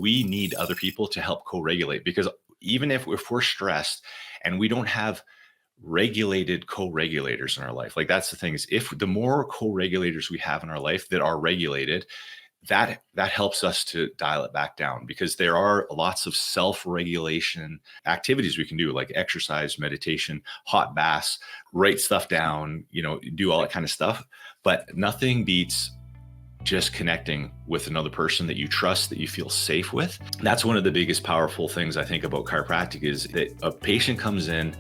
We need other people to help co-regulate, because even if we're stressed and we don't have regulated co-regulators in our life, like that's the thing, is if the more co-regulators we have in our life that are regulated, that helps us to dial it back down, because there are lots of self-regulation activities we can do, like exercise, meditation, hot baths, write stuff down, do all that kind of stuff. But nothing beats just connecting with another person that you trust, that you feel safe with. That's one of the biggest powerful things I think about chiropractic, is that a patient comes in,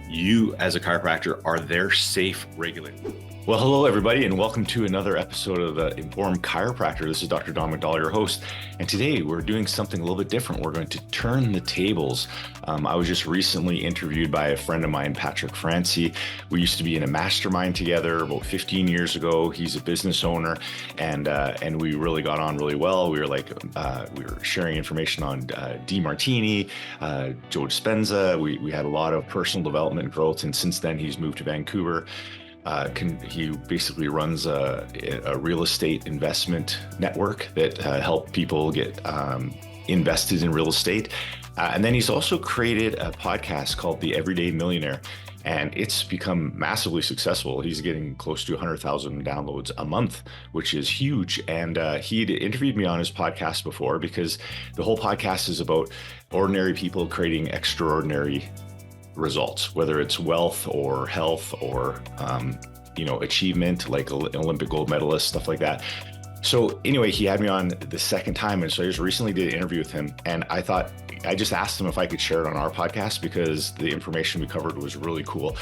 you as a chiropractor are their safe regulator. Well, hello everybody, and welcome to another episode of the Informed Chiropractor. This is Dr. Don MacDonald, your host, and today we're doing something a little bit different. We're going to turn the tables. I was just recently interviewed by a friend of mine, Patrick Francey. We used to be in a mastermind together about 15 years ago. He's a business owner, and we really got on really well. We were sharing information on DeMartini, Joe Dispenza. We had a lot of personal development and growth, and since then he's moved to Vancouver. He basically runs a real estate investment network that help people get invested in real estate. And then he's also created a podcast called the Everyday Millionaire, and it's become massively successful. He's getting close to 100,000 downloads a month, which is huge. And he'd interviewed me on his podcast before, because the whole podcast is about ordinary people creating extraordinary results, whether it's wealth or health or achievement, like an Olympic gold medalist, stuff like that. So anyway, he had me on the second time, and so I just recently did an interview with him, and I just asked him if I could share it on our podcast, because the information we covered was really cool.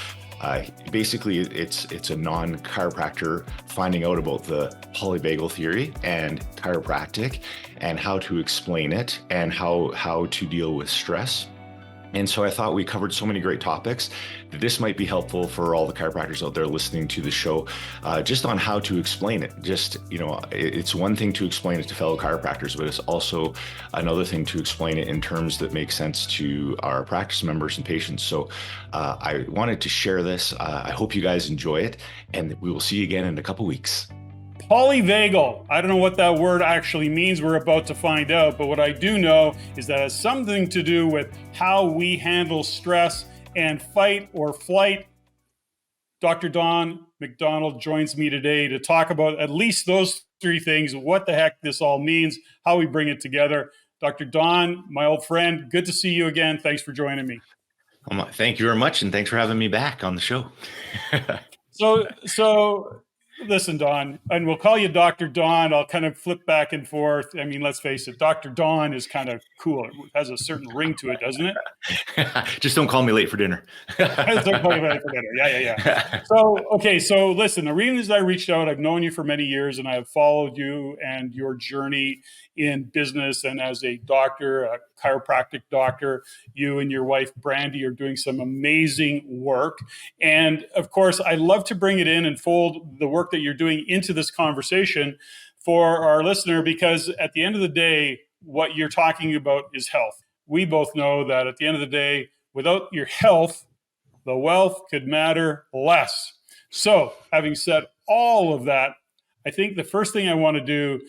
Basically, it's a non-chiropractor finding out about the polyvagal theory and chiropractic, and how to explain it, and how to deal with stress. And so I thought we covered so many great topics that this might be helpful for all the chiropractors out there listening to the show, just on how to explain it. It's one thing to explain it to fellow chiropractors, but it's also another thing to explain it in terms that make sense to our practice members and patients. So I wanted to share this. I hope you guys enjoy it, and we will see you again in a couple weeks. Polyvagal. I don't know what that word actually means. We're about to find out. But what I do know is that it has something to do with how we handle stress and fight or flight. Dr. Don MacDonald joins me today to talk about at least those three things, what the heck this all means, how we bring it together. Dr. Don, my old friend, good to see you again. Thanks for joining me. Thank you very much, and thanks for having me back on the show. So listen, Don, and we'll call you Dr. Don. I'll kind of flip back and forth. I mean, let's face it, Dr. Don is kind of cool. It has a certain ring to it, doesn't it? Just don't call me late for dinner. Don't call me late for dinner. Yeah. So listen, the reason I reached out, I've known you for many years, and I have followed you and your journey in business and as a doctor, a chiropractic doctor. You and your wife, Brandy, are doing some amazing work. And of course, I love to bring it in and fold the work that you're doing into this conversation for our listener, because at the end of the day, what you're talking about is health. We both know that at the end of the day, without your health, the wealth could matter less. So having said all of that, I think the first thing I want to do,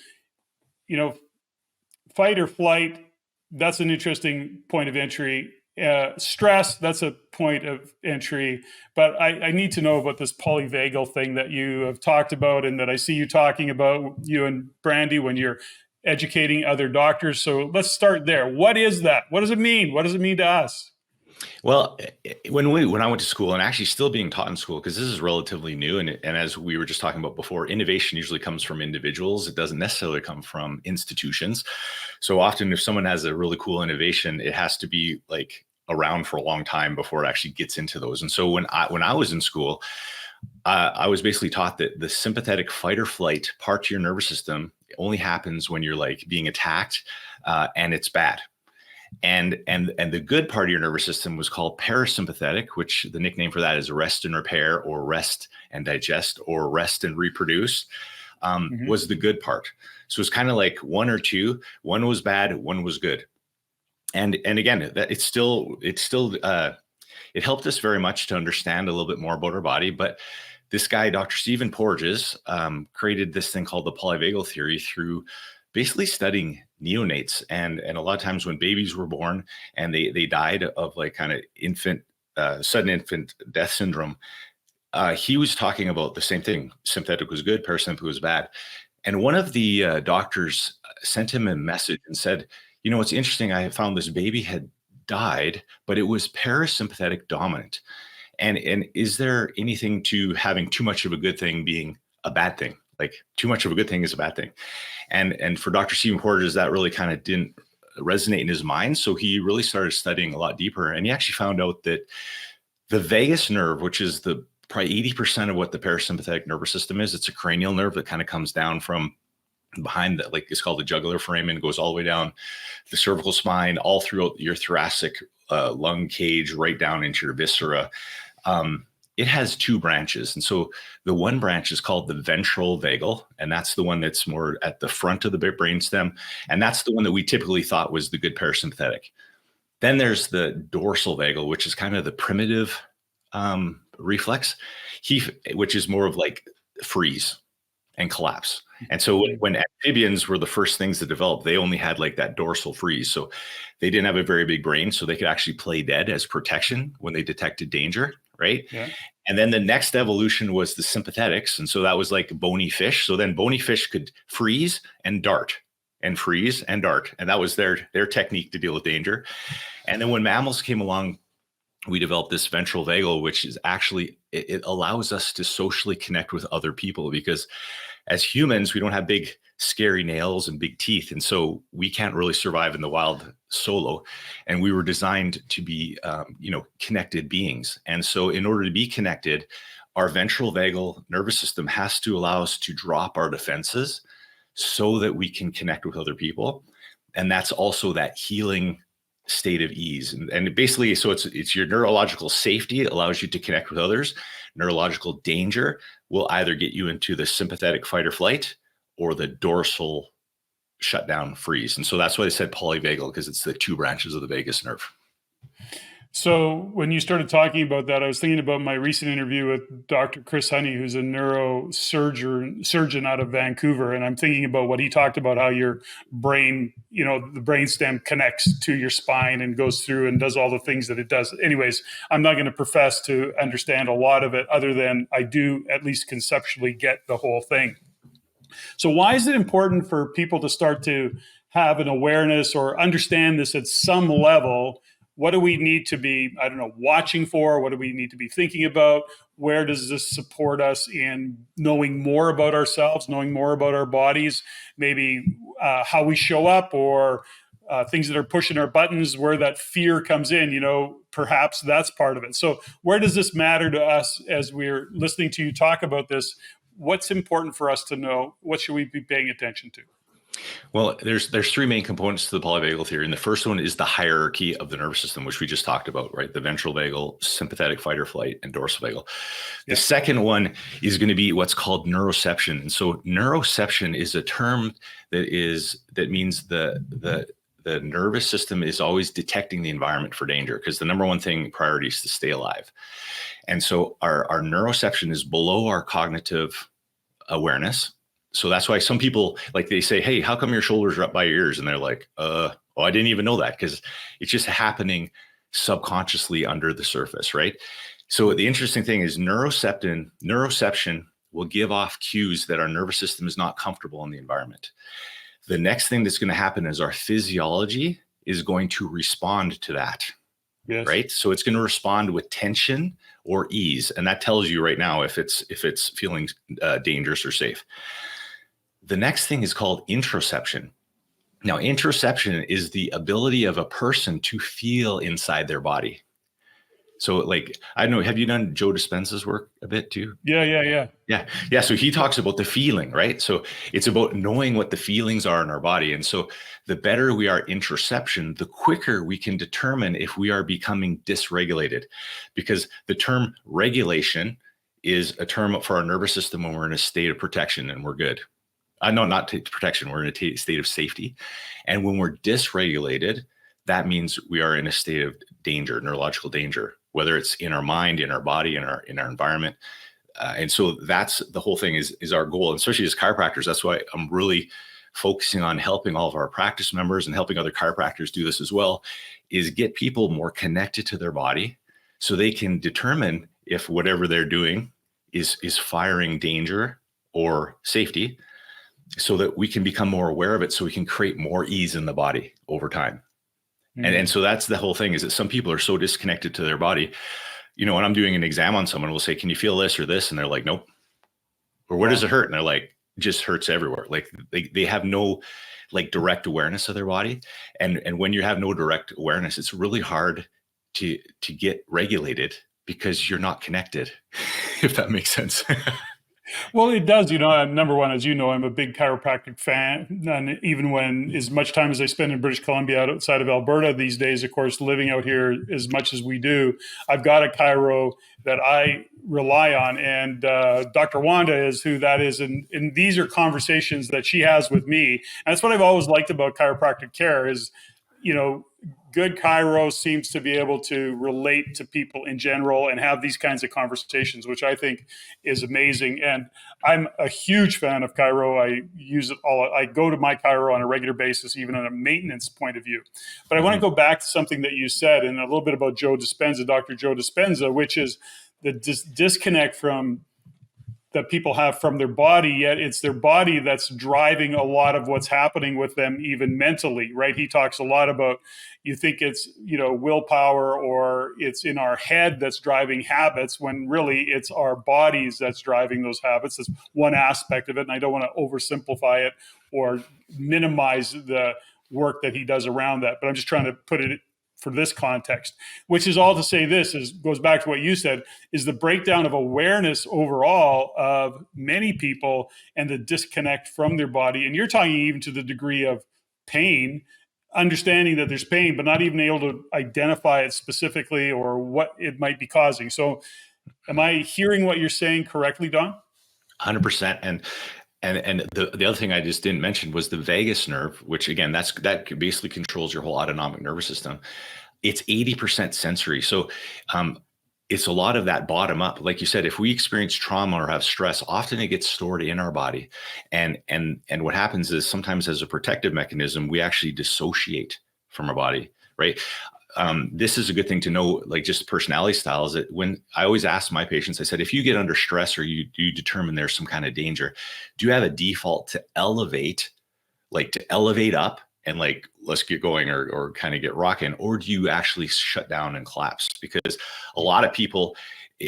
fight or flight, that's an interesting point of entry. Stress, that's a point of entry. But I need to know about this polyvagal thing that you have talked about, and that I see you talking about, you and Brandy, when you're educating other doctors. So let's start there. What is that? What does it mean? What does it mean to us? Well, when I went to school, and actually still being taught in school, because this is relatively new, and as we were just talking about before, innovation usually comes from individuals. It doesn't necessarily come from institutions. So often if someone has a really cool innovation, it has to be like around for a long time before it actually gets into those. And so when I was in school, I was basically taught that the sympathetic fight or flight part to your nervous system only happens when you're like being attacked, and it's bad. And the good part of your nervous system was called parasympathetic, which the nickname for that is rest and repair, or rest and digest, or rest and reproduce, was the good part. So it's kind of like one or two. One was bad, one was good. And again, that it helped us very much to understand a little bit more about our body. But this guy, Dr. Stephen Porges, created this thing called the polyvagal theory through basically studying neonates. And a lot of times when babies were born and they died of like kind of sudden infant death syndrome, he was talking about the same thing. Sympathetic was good, parasympathetic was bad. And one of the doctors sent him a message and said, it's interesting. I found this baby had died, but it was parasympathetic dominant. And is there anything to having too much of a good thing being a bad thing? Like too much of a good thing is a bad thing. And for Dr. Stephen Porges, that really kind of didn't resonate in his mind. So he really started studying a lot deeper. And he actually found out that the vagus nerve, which is probably 80% of what the parasympathetic nervous system is, it's a cranial nerve that kind of comes down from behind the, like it's called the jugular foramen, and goes all the way down the cervical spine, all throughout your thoracic lung cage, right down into your viscera. It has two branches. And so the one branch is called the ventral vagal, and that's the one that's more at the front of the brainstem. And that's the one that we typically thought was the good parasympathetic. Then there's the dorsal vagal, which is kind of the primitive reflex, which is more of like freeze and collapse. And so when amphibians were the first things to develop, they only had like that dorsal freeze. So they didn't have a very big brain, so they could actually play dead as protection when they detected danger, right? Yeah. And then the next evolution was the sympathetics. And so that was like bony fish. So then bony fish could freeze and dart and freeze and dart. And that was their technique to deal with danger. And then when mammals came along, we developed this ventral vagal, which is actually, it allows us to socially connect with other people, because as humans, we don't have big scary nails and big teeth. And so we can't really survive in the wild solo. And we were designed to be, connected beings. And so in order to be connected, our ventral vagal nervous system has to allow us to drop our defenses so that we can connect with other people. And that's also that healing state of ease. And basically, so it's your neurological safety. It allows you to connect with others. Neurological danger will either get you into the sympathetic fight or flight or the dorsal shutdown freeze. And so that's why they said polyvagal, because it's the two branches of the vagus nerve. So when you started talking about that, I was thinking about my recent interview with Dr. Chris Honey, who's a neurosurgeon out of Vancouver. And I'm thinking about what he talked about, how your brain, the brainstem connects to your spine and goes through and does all the things that it does. Anyways, I'm not going to profess to understand a lot of it, other than I do at least conceptually get the whole thing. So why is it important for people to start to have an awareness or understand this at some level? What do we need to be, watching for? What do we need to be thinking about? Where does this support us in knowing more about ourselves, knowing more about our bodies, maybe how we show up, or things that are pushing our buttons, where that fear comes in, perhaps that's part of it. So where does this matter to us as we're listening to you talk about this? What's important for us to know? What should we be paying attention to? Well, there's three main components to the polyvagal theory. And the first one is the hierarchy of the nervous system, which we just talked about, right? The ventral vagal, sympathetic fight or flight, and dorsal vagal. The second one is going to be what's called neuroception. And so neuroception is a term that means the nervous system is always detecting the environment for danger, because the number one priority is to stay alive. And so our neuroception is below our cognitive awareness. So that's why some people, like, they say, hey, how come your shoulders are up by your ears? And they're like, I didn't even know that, because it's just happening subconsciously under the surface, right? So the interesting thing is neuroception will give off cues that our nervous system is not comfortable in the environment. The next thing that's going to happen is our physiology is going to respond to that, right? So it's going to respond with tension or ease. And that tells you right now if it's feeling dangerous or safe. The next thing is called interoception. Now, interoception is the ability of a person to feel inside their body. So, like, I don't know, have you done Joe Dispenza's work a bit too? Yeah. So he talks about the feeling, right? So it's about knowing what the feelings are in our body. And so the better we are interoception, the quicker we can determine if we are becoming dysregulated, because the term regulation is a term for our nervous system when we're in a state of protection and we're good. No, not protection. We're in a state of safety. And when we're dysregulated, that means we are in a state of danger, neurological danger, whether it's in our mind, in our body, in our environment. And so that's the whole thing is our goal. And especially as chiropractors, that's why I'm really focusing on helping all of our practice members and helping other chiropractors do this as well, is get people more connected to their body so they can determine if whatever they're doing is firing danger or safety, so that we can become more aware of it, so we can create more ease in the body over time. And so that's the whole thing, is that some people are so disconnected to their body. When I'm doing an exam on someone, we'll say, can you feel this or this? And they're like, nope. Or where does it hurt? And they're like, just hurts everywhere. Like they have no like direct awareness of their body. And when you have no direct awareness, it's really hard to get regulated because you're not connected, if that makes sense. Well, it does. Number one, as you know, I'm a big chiropractic fan. And even when as much time as I spend in British Columbia outside of Alberta these days, of course, living out here as much as we do, I've got a chiro that I rely on. And Dr. Wanda is who that is. And these are conversations that she has with me. And that's what I've always liked about chiropractic care is, good chiro seems to be able to relate to people in general and have these kinds of conversations, which I think is amazing. And I'm a huge fan of chiro. I use it all. I go to my chiro on a regular basis, even on a maintenance point of view. But I want to go back to something that you said and a little bit about Joe Dispenza, Dr. Joe Dispenza, which is the disconnect from that people have from their body, yet it's their body that's driving a lot of what's happening with them, even mentally, right? He talks a lot about, you think it's, willpower or it's in our head that's driving habits, when really it's our bodies that's driving those habits. That's one aspect of it. And I don't want to oversimplify it or minimize the work that he does around that, but I'm just trying to put it for this context, which is all to say goes back to what you said, is the breakdown of awareness overall of many people and the disconnect from their body. And you're talking even to the degree of pain, understanding that there's pain, but not even able to identify it specifically or what it might be causing. So am I hearing what you're saying correctly, Don? 100%. And the other thing I just didn't mention was the vagus nerve, which again, that basically controls your whole autonomic nervous system. It's 80% sensory. So it's a lot of that bottom up. Like you said, if we experience trauma or have stress, often it gets stored in our body. And what happens is sometimes as a protective mechanism, we actually dissociate from our body, right? This is a good thing to know, like just personality styles. That when I always ask my patients, I said, if you get under stress or you determine there's some kind of danger, do you have a default to elevate up and like, let's get going or kind of get rocking? Or do you actually shut down and collapse? Because a lot of people,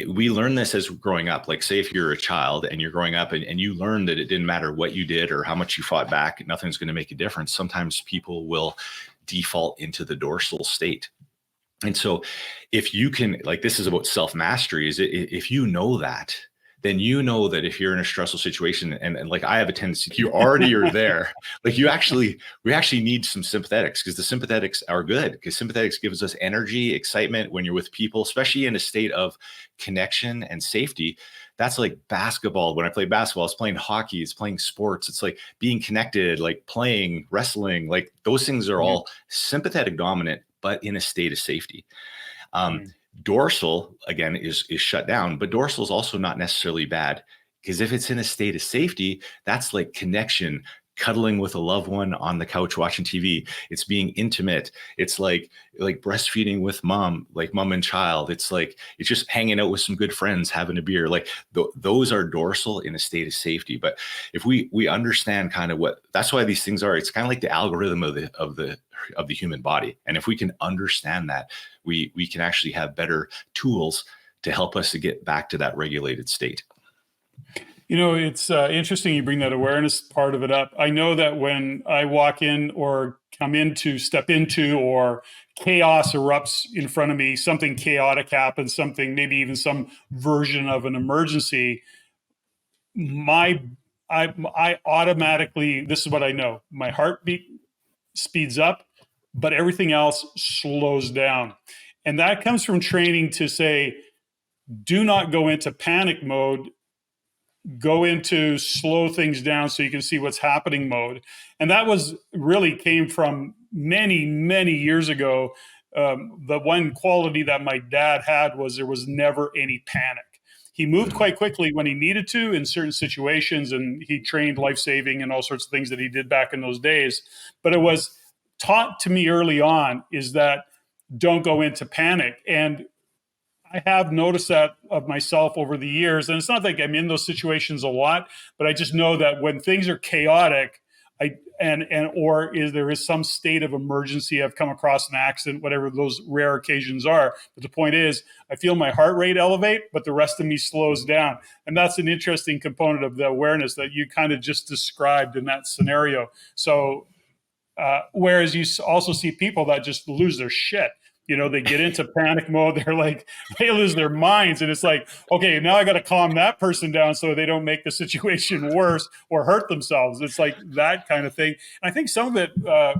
we learn this as growing up. Like say if you're a child and you're growing up and you learn that it didn't matter what you did or how much you fought back, nothing's going to make a difference. Sometimes people will default into the dorsal state. And so if you can, like, this is about self-mastery, is if you know that, then you know that if you're in a stressful situation and like I have a tendency, you already are there, like we actually need some sympathetics, because the sympathetics are good, because sympathetics gives us energy, excitement when you're with people, especially in a state of connection and safety. That's like basketball. When I play basketball, it's playing hockey, it's playing sports. It's like being connected, like playing wrestling, like those things are all sympathetic dominant, but in a state of safety. Dorsal, again, is shut down, but dorsal is also not necessarily bad, because if it's in a state of safety, that's like connection, cuddling with a loved one on the couch watching TV. It's being intimate. It's like breastfeeding with mom, like mom and child. It's like, it's just hanging out with some good friends, having a beer. Like those are dorsal in a state of safety. But if we understand kind of what, that's why these things are, it's kind of like the algorithm of the human body. And if we can understand that, we can actually have better tools to help us to get back to that regulated state. It's interesting you bring that awareness part of it up. I know that when I walk in or step into, or chaos erupts in front of me, something chaotic happens, something, maybe even some version of an emergency, I automatically, this is what I know, my heartbeat speeds up, but everything else slows down. And that comes from training to say, do not go into panic mode, go into slow things down so you can see what's happening mode. And that came from many, many years ago. The one quality that my dad had was there was never any panic. he moved quite quickly when he needed to in certain situations, and he trained life-saving and all sorts of things that he did back in those days. But it was taught to me early on is that don't go into panic. And I have noticed that of myself over the years. And it's not like I'm in those situations a lot, but I just know that when things are chaotic, there is some state of emergency, I've come across an accident, whatever those rare occasions are. But the point is, I feel my heart rate elevate, but the rest of me slows down. And that's an interesting component of the awareness that you kind of just described in that scenario. So, whereas you also see people that just lose their shit. They get into panic mode. They lose their minds. And it's like, okay, now I got to calm that person down so they don't make the situation worse or hurt themselves. It's like that kind of thing. And I think some of it,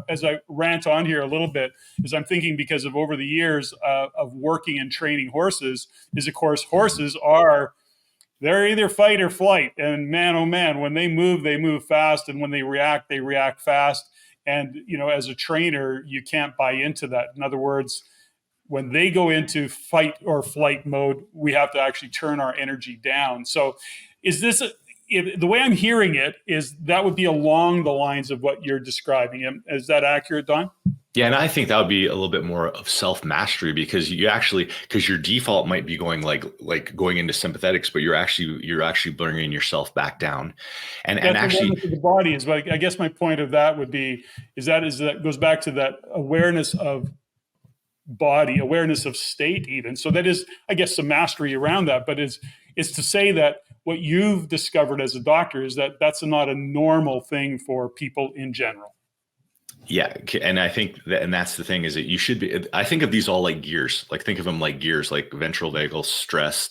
as I rant on here a little bit, is I'm thinking because of over the years of working and training horses, is of course, horses they're either fight or flight. And man, oh man, when they move fast. And when they react fast. And, as a trainer, you can't buy into that. In other words, when they go into fight or flight mode, we have to actually turn our energy down. So is this, the way I'm hearing it, is that would be along the lines of what you're describing. Is that accurate, Don? Yeah, and I think that would be a little bit more of self-mastery, because your default might be going like going into sympathetics, but you're actually bringing yourself back down. And actually the body is, but I guess my point of that would be is that goes back to that awareness of body, awareness of state even. So that is, I guess, some mastery around that, but it's to say that what you've discovered as a doctor is that that's not a normal thing for people in general. Yeah. And I think that's the thing, is that you should be, I think of these all like gears, like think of them like gears, like ventral vagal, stress,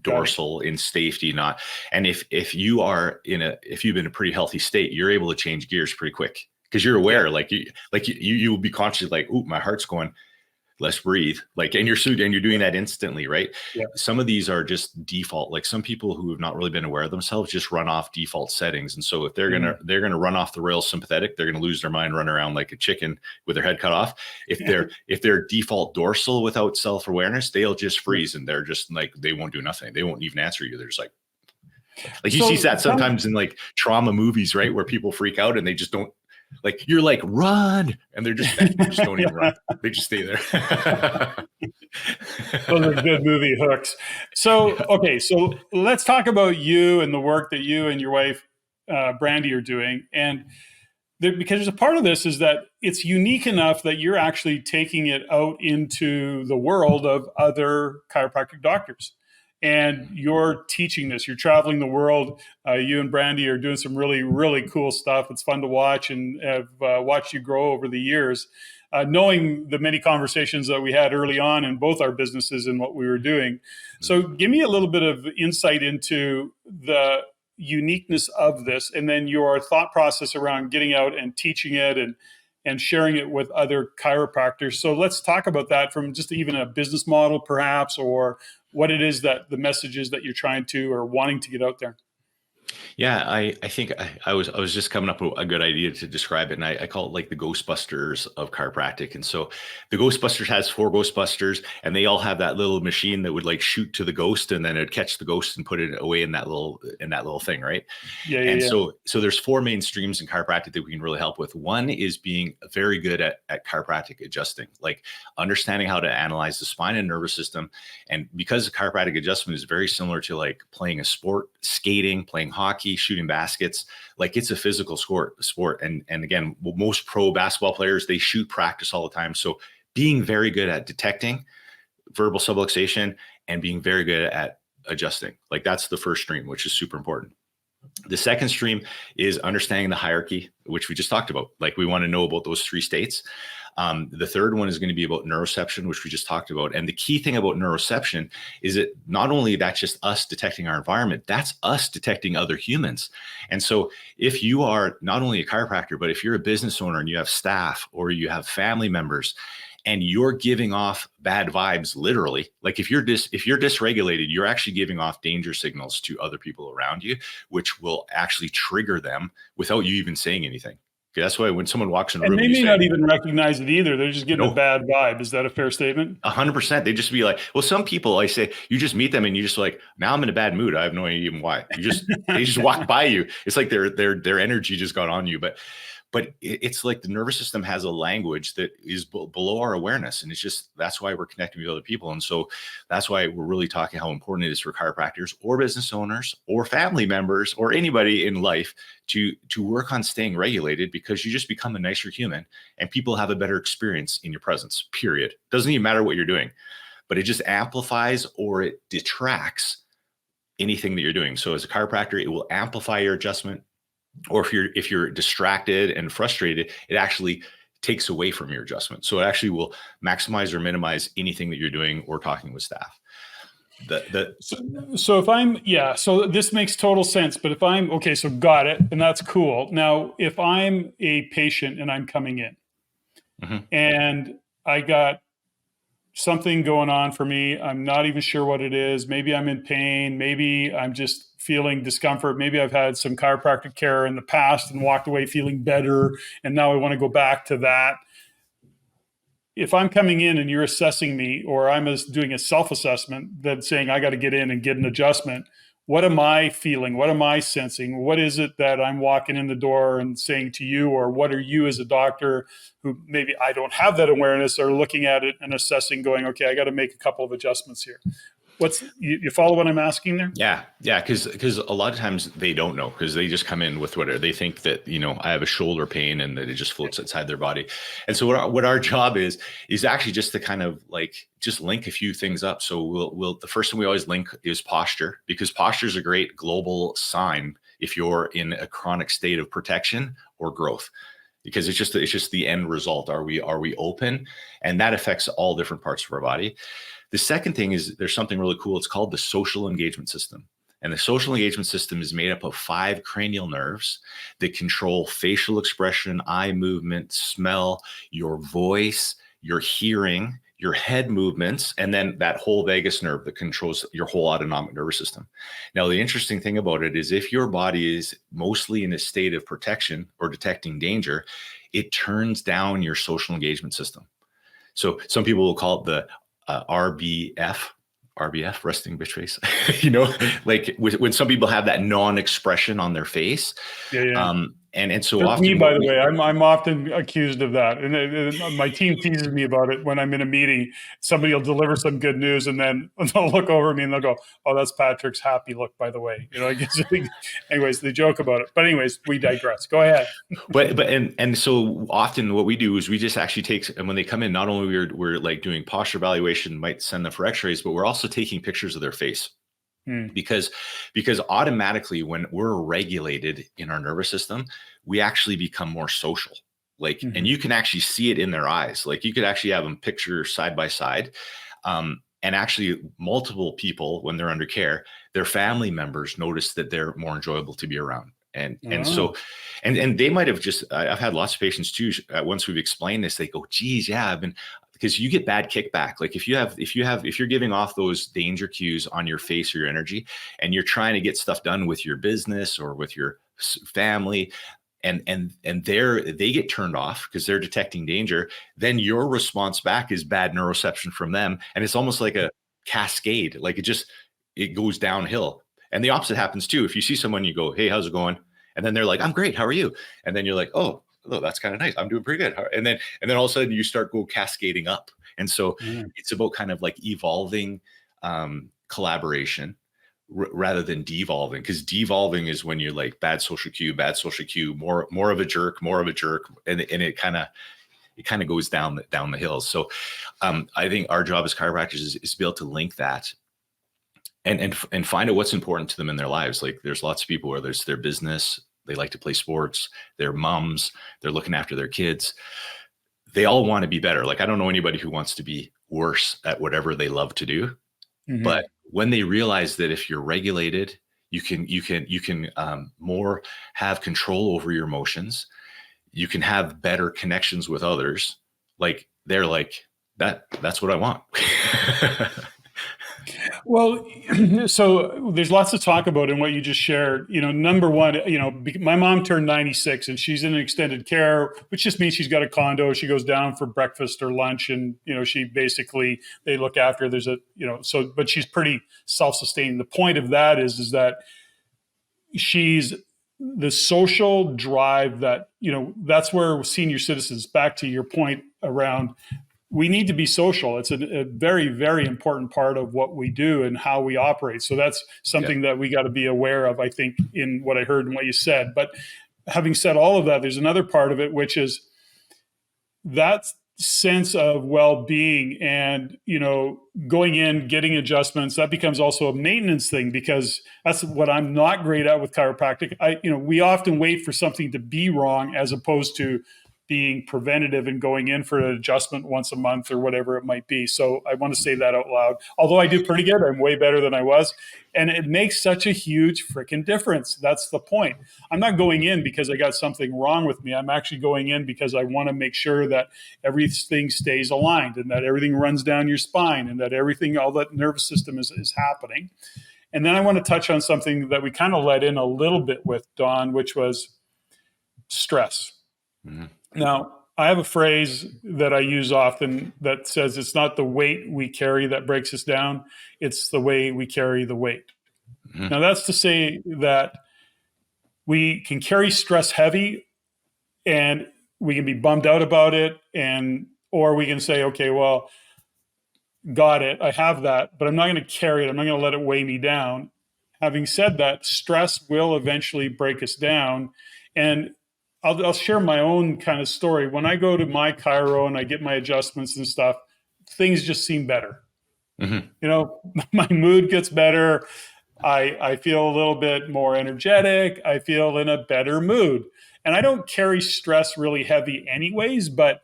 dorsal in safety, not. And if you've been in a pretty healthy state, you're able to change gears pretty quick, because you're aware, you will be conscious, like, ooh, my heart's going, let's breathe. And you're doing that instantly, right? Yeah. Some of these are just default. Like some people who have not really been aware of themselves just run off default settings. And so if they're gonna run off the rails sympathetic, they're gonna lose their mind, run around like a chicken with their head cut off. If they're default dorsal without self-awareness, they'll just freeze, and they're just like, they won't do nothing. They won't even answer you. They're just like you see that sometimes in like trauma movies, right? Where people freak out and they just don't, like, you're like, run, and they just don't even run. They just stay there. Those are good movie hooks. So, okay. So let's talk about you and the work that you and your wife, Brandy, are doing. And because there's a part of this is that it's unique enough that you're actually taking it out into the world of other chiropractic doctors. And you're teaching this, you're traveling the world. You and Brandy are doing some really, really cool stuff. It's fun to watch, and have watched you grow over the years, knowing the many conversations that we had early on in both our businesses and what we were doing. So give me a little bit of insight into the uniqueness of this, and then your thought process around getting out and teaching it and sharing it with other chiropractors. So let's talk about that from just even a business model, perhaps, or what it is that the messages that you're trying to or wanting to get out there. Yeah, I think I was just coming up with a good idea to describe it, and I call it like the Ghostbusters of chiropractic. And so the Ghostbusters has 4 Ghostbusters, and they all have that little machine that would like shoot to the ghost, and then it'd catch the ghost and put it away in that little thing, right? Yeah. So there's 4 main streams in chiropractic that we can really help with. One is being very good at chiropractic adjusting, like understanding how to analyze the spine and nervous system. And because chiropractic adjustment is very similar to like playing a sport, skating, playing hockey, shooting baskets, like it's a physical sport. And again, most pro basketball players, they shoot practice all the time. So being very good at detecting verbal subluxation and being very good at adjusting, like that's the first stream, which is super important. The second stream is understanding the hierarchy, which we just talked about. Like we want to know about those 3 states. The third one is going to be about neuroception, which we just talked about. And the key thing about neuroception is that not only that's just us detecting our environment, that's us detecting other humans. And so if you are not only a chiropractor, but if you're a business owner and you have staff or you have family members, and you're giving off bad vibes, literally, like if you're dysregulated, you're actually giving off danger signals to other people around you, which will actually trigger them without you even saying anything. Okay, that's why when someone walks in a And room, they you may say, not even recognize it either. They're just getting a no, bad vibe. Is that a fair statement? 100%. They just be like, well, some people, I say, you just meet them and you just like, now I'm in a bad mood. I have no idea even why. They just walk by you. It's like their energy just got on you. But it's like the nervous system has a language that is below our awareness. And it's just, that's why we're connecting with other people. And so that's why we're really talking how important it is for chiropractors or business owners or family members or anybody in life to work on staying regulated, because you just become a nicer human and people have a better experience in your presence, period. Doesn't even matter what you're doing, but it just amplifies or it detracts anything that you're doing. So as a chiropractor, it will amplify your adjustment. Or if you're distracted and frustrated, it actually takes away from your adjustment. So it actually will maximize or minimize anything that you're doing or talking with staff. So if I'm, so this makes total sense. But if I'm, okay, so got it. And that's cool. Now, if I'm a patient and I'm coming in and I got something going on for me, I'm not even sure what it is. Maybe I'm in pain. Maybe I'm just feeling discomfort. Maybe I've had some chiropractic care in the past and walked away feeling better. And now I want to go back to that. If I'm coming in and you're assessing me, or I'm doing a self-assessment that's saying I got to get in and get an adjustment, what am I feeling? What am I sensing? What is it that I'm walking in the door and saying to you, or what are you as a doctor who maybe I don't have that awareness, or looking at it and assessing going, okay, I got to make a couple of adjustments here. You follow what I'm asking there? Yeah. Because a lot of times they don't know, because they just come in with whatever they think that, I have a shoulder pain and that it just floats outside their body. And so what our job is actually just to kind of like just link a few things up. So we'll the first thing we always link is posture, because posture is a great global sign if you're in a chronic state of protection or growth, because it's just the end result. Are we open? And that affects all different parts of our body. The second thing is there's something really cool. It's called the social engagement system. And the social engagement system is made up of 5 cranial nerves that control facial expression, eye movement, smell, your voice, your hearing, your head movements, and then that whole vagus nerve that controls your whole autonomic nervous system. Now, the interesting thing about it is if your body is mostly in a state of protection or detecting danger, it turns down your social engagement system. So some people will call it the RBF, resting bitch face, like when some people have that non-expression on their face. And so that's often me, by the way, I'm often accused of that. And my team teases me about it when I'm in a meeting. Somebody will deliver some good news and then they'll look over at me and they'll go, oh, that's Patrick's happy look, by the way. I guess, anyways, they joke about it. But anyways, we digress. Go ahead. And so often what we do is we just actually take, and when they come in, not only we're like doing posture evaluation, might send them for x-rays, but we're also taking pictures of their face. Because automatically when we're regulated in our nervous system, we actually become more social. Like, and you can actually see it in their eyes. Like you could actually have them picture side by side. And actually multiple people, when they're under care, their family members notice that they're more enjoyable to be around. And so they might have just, I've had lots of patients too. Once we've explained this, they go, geez, yeah, because you get bad kickback. Like if you're giving off those danger cues on your face or your energy, and you're trying to get stuff done with your business or with your family, and they get turned off because they're detecting danger, then your response back is bad neuroception from them. And it's almost like a cascade. Like it goes downhill. And the opposite happens too. If you see someone, you go, hey, how's it going? And then they're like, I'm great. How are you? And then you're like, oh, that's kind of nice. I'm doing pretty good. And then all of a sudden you start cascading up. And so it's about kind of like evolving collaboration rather than devolving, because devolving is when you're like bad social cue, more of a jerk. And it kind of goes down the hill. So I think our job as chiropractors is to be able to link that and find out what's important to them in their lives. Like there's lots of people where there's their business, they like to play sports, they're moms, they're looking after their kids. They all want to be better. Like I don't know anybody who wants to be worse at whatever they love to do. But when they realize that if you're regulated, you can more have control over your emotions. You can have better connections with others. Like they're like that's what I want. Well, so there's lots to talk about in what you just shared. Number one, my mom turned 96 and she's in extended care, which just means she's got a condo. She goes down for breakfast or lunch, and she basically, they look after her. But she's pretty self-sustaining. The point of that is that she's the social drive that, that's where senior citizens, back to your point around, we need to be social. It's a very, very important part of what we do and how we operate. So that's something that we got to be aware of, I think, in what I heard and what you said. But having said all of that, there's another part of it, which is that sense of well-being and, going in, getting adjustments. That becomes also a maintenance thing, because that's what I'm not great at with chiropractic. We often wait for something to be wrong as opposed to being preventative and going in for an adjustment once a month or whatever it might be. So I want to say that out loud. Although I do pretty good, I'm way better than I was. And it makes such a huge freaking difference. That's the point. I'm not going in because I got something wrong with me. I'm actually going in because I want to make sure that everything stays aligned and that everything runs down your spine and that everything, all that nervous system is happening. And then I want to touch on something that we kind of let in a little bit with, Don, which was stress. Mm-hmm. Now, I have a phrase that I use often that says it's not the weight we carry that breaks us down, it's the way we carry the weight. Mm-hmm. Now, that's to say that we can carry stress heavy and we can be bummed out about it, or we can say, okay, well, got it, I have that, but I'm not going to carry it. I'm not going to let it weigh me down. Having said that, stress will eventually break us down. And I'll share my own kind of story. When I go to my chiro and I get my adjustments and stuff, things just seem better. Mm-hmm. My mood gets better. I feel a little bit more energetic. I feel in a better mood. And I don't carry stress really heavy anyways, but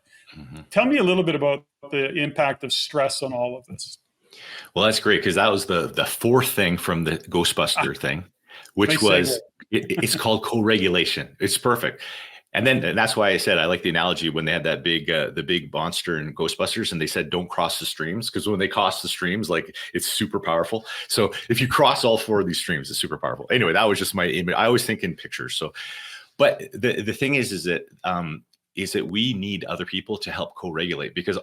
tell me a little bit about the impact of stress on all of this. Well, that's great, because that was the fourth thing from the Ghostbuster thing, which was it's called co-regulation. It's perfect. And that's why I said I like the analogy when they had that the big monster in Ghostbusters, and they said don't cross the streams, because when they cross the streams, like, it's super powerful. So if you cross all four of these streams, it's super powerful. Anyway, that was just my image. I always think in pictures. So, but the thing is that we need other people to help co-regulate, because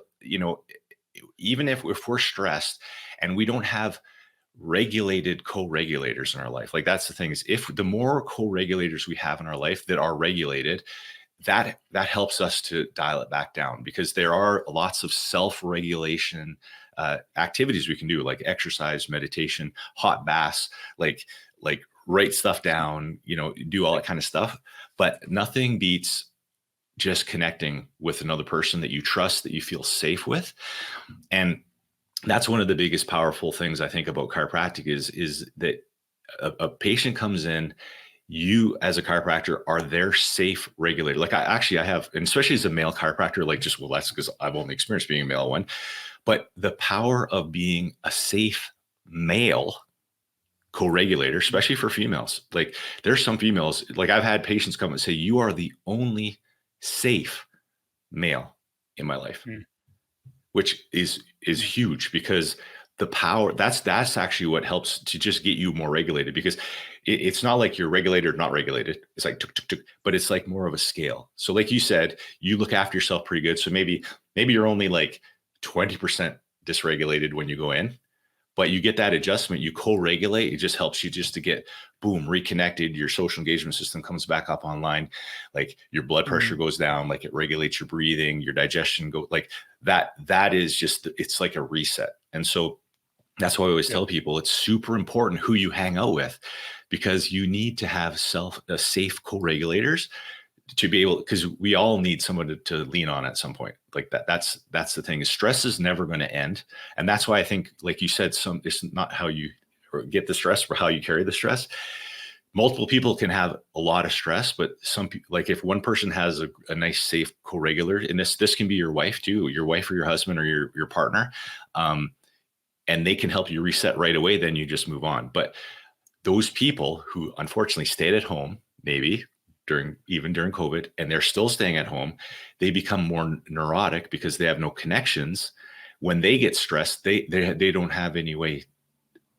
even if we're stressed and we don't have regulated co-regulators in our life, like, that's the thing, is if the more co-regulators we have in our life that are regulated, that helps us to dial it back down, because there are lots of self-regulation activities we can do, like exercise, meditation, hot baths, like write stuff down, do all that kind of stuff. But nothing beats just connecting with another person that you trust, that you feel safe with. And that's one of the biggest powerful things I think about chiropractic is that a patient comes in, you as a chiropractor are their safe regulator. Like, I have, and especially as a male chiropractor, that's because I've only experienced being a male one, but the power of being a safe male co-regulator, especially for females. Like, there's some females, like, I've had patients come and say, you are the only safe male in my life, which is huge, because the power, that's actually what helps to just get you more regulated, because it's not like you're regulated or not regulated. It's like tuk, tuk, tuk, but it's like more of a scale. So like you said, you look after yourself pretty good. So maybe you're only like 20% dysregulated when you go in, but you get that adjustment, you co-regulate. It just helps you just to get, boom, reconnected. Your social engagement system comes back up online. Like, your blood pressure goes down, like, it regulates your breathing, your digestion go like that. That is just, it's like a reset. And so that's why I always tell people it's super important who you hang out with, because you need to have safe co-regulators to be able, because we all need someone to lean on at some point. Like that's the thing, is stress is never going to end. And that's why I think, like you said, it's not how you get the stress, but how you carry the stress. Multiple people can have a lot of stress, but some people, like, if one person has a nice, safe co-regulator, and this can be your wife too, your wife or your husband or your partner, and they can help you reset right away, then you just move on. But those people who unfortunately stayed at home, maybe even during COVID, and they're still staying at home, they become more neurotic because they have no connections. When they get stressed, they don't have any way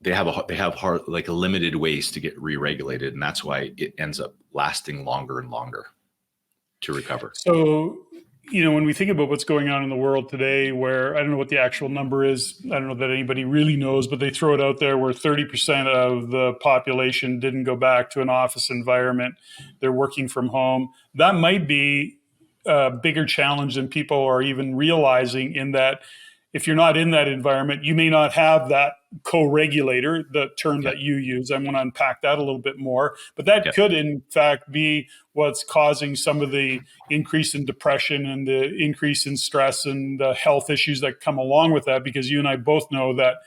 they have hard, like limited ways to get re-regulated, and that's why it ends up lasting longer and longer to recover. So, when we think about what's going on in the world today, where I don't know what the actual number is, I don't know that anybody really knows, but they throw it out there where 30% of the population didn't go back to an office environment. They're working from home. That might be a bigger challenge than people are even realizing, in that if you're not in that environment, you may not have that co-regulator, the term that you use. I'm going to unpack that a little bit more, but that could in fact be what's causing some of the increase in depression and the increase in stress and the health issues that come along with that, because you and I both know that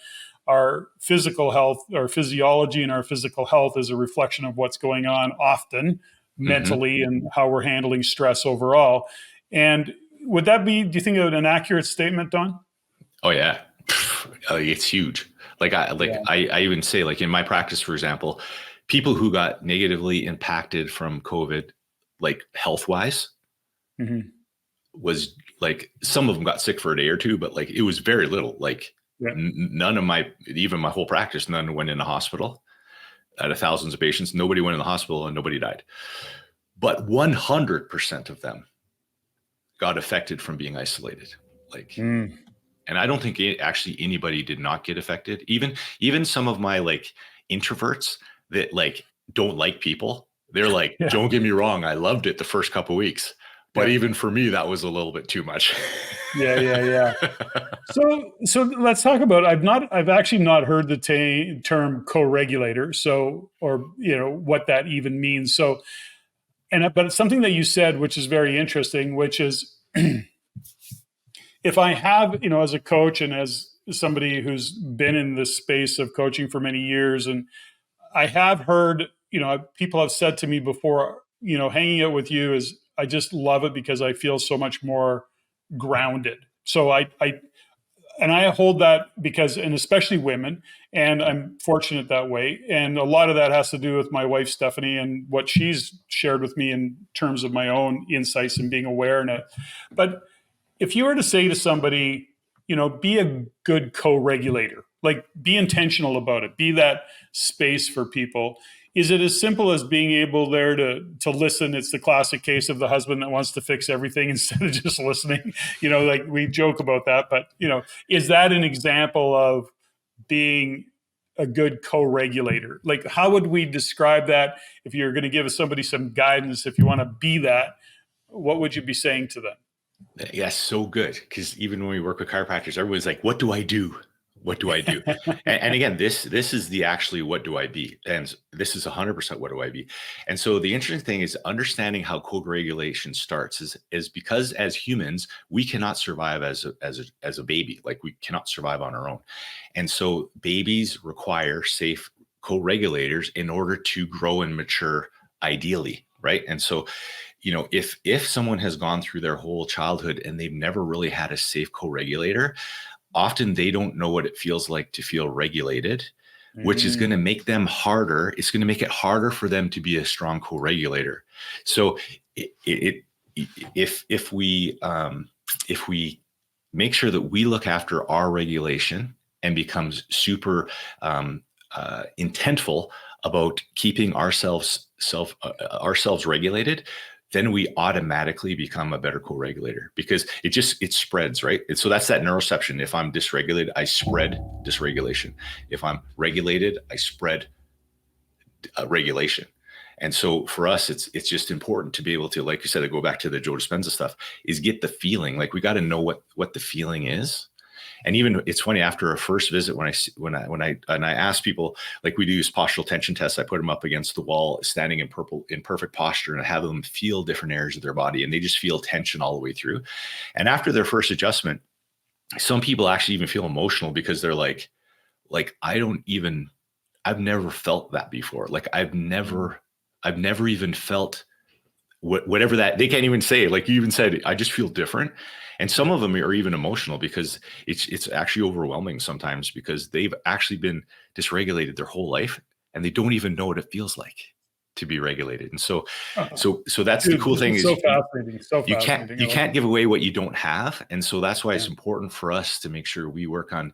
our physical health, our physiology and our physical health is a reflection of what's going on often mentally and how we're handling stress overall. And would that be, do you think, an accurate statement, Don? Oh yeah. It's huge. I even say, like in my practice, for example, people who got negatively impacted from COVID, like health wise, was like, some of them got sick for a day or two, but like it was very little. Like none of even my whole practice, none went in the hospital. Out of thousands of patients, nobody went in the hospital and nobody died. But 100% of them got affected from being isolated. And I don't think actually anybody did not get affected. Even some of my like introverts that like don't like people, they're like, don't get me wrong, I loved it the first couple of weeks. But even for me, that was a little bit too much. Yeah. So let's talk about, I've actually not heard the term co-regulator. So, or, what that even means. So, but it's something that you said, which is very interesting, which is, if I have, as a coach and as somebody who's been in this space of coaching for many years, and I have heard, people have said to me before, hanging out with you I just love it because I feel so much more grounded. So I hold that because, and especially women, and I'm fortunate that way. And a lot of that has to do with my wife, Stephanie, and what she's shared with me in terms of my own insights and being aware in it. But if you were to say to somebody, be a good co-regulator, like be intentional about it, be that space for people. Is it as simple as being able there to listen? It's the classic case of the husband that wants to fix everything instead of just listening. Like we joke about that, but is that an example of being a good co-regulator? Like, how would we describe that? If you're going to give somebody some guidance, if you want to be that, what would you be saying to them? Yeah, so good. Because even when we work with chiropractors, everyone's like, what do I do? What do I do? and again, this is the actually, what do I be? And this is 100% what do I be? And so the interesting thing is understanding how co-regulation starts is because as humans, we cannot survive as a baby. Like we cannot survive on our own. And so babies require safe co-regulators in order to grow and mature ideally, right? And so if someone has gone through their whole childhood and they've never really had a safe co-regulator, often they don't know what it feels like to feel regulated, which is going to make them harder. It's going to make it harder for them to be a strong co-regulator. So if we make sure that we look after our regulation and becomes super intentful about keeping ourselves regulated, then we automatically become a better co-regulator because it spreads, right? And so that's that neuroception. If I'm dysregulated, I spread dysregulation. If I'm regulated, I spread regulation. And so for us, it's just important to be able to, like you said, to go back to the Joe Dispenza stuff, is get the feeling. Like we got to know what the feeling is. And even it's funny, after a first visit, when I ask people, like we do use postural tension tests, I put them up against the wall, standing in perfect posture, and I have them feel different areas of their body, and they just feel tension all the way through. And after their first adjustment, some people actually even feel emotional because they're like I've never felt that before. Like I've never even felt whatever that, they can't even say it. Like you even said, I just feel different. And some of them are even emotional because it's actually overwhelming sometimes because they've actually been dysregulated their whole life and they don't even know what it feels like to be regulated. And so that's the cool thing is fascinating. You can't give away what you don't have. And so that's why it's important for us to make sure we work on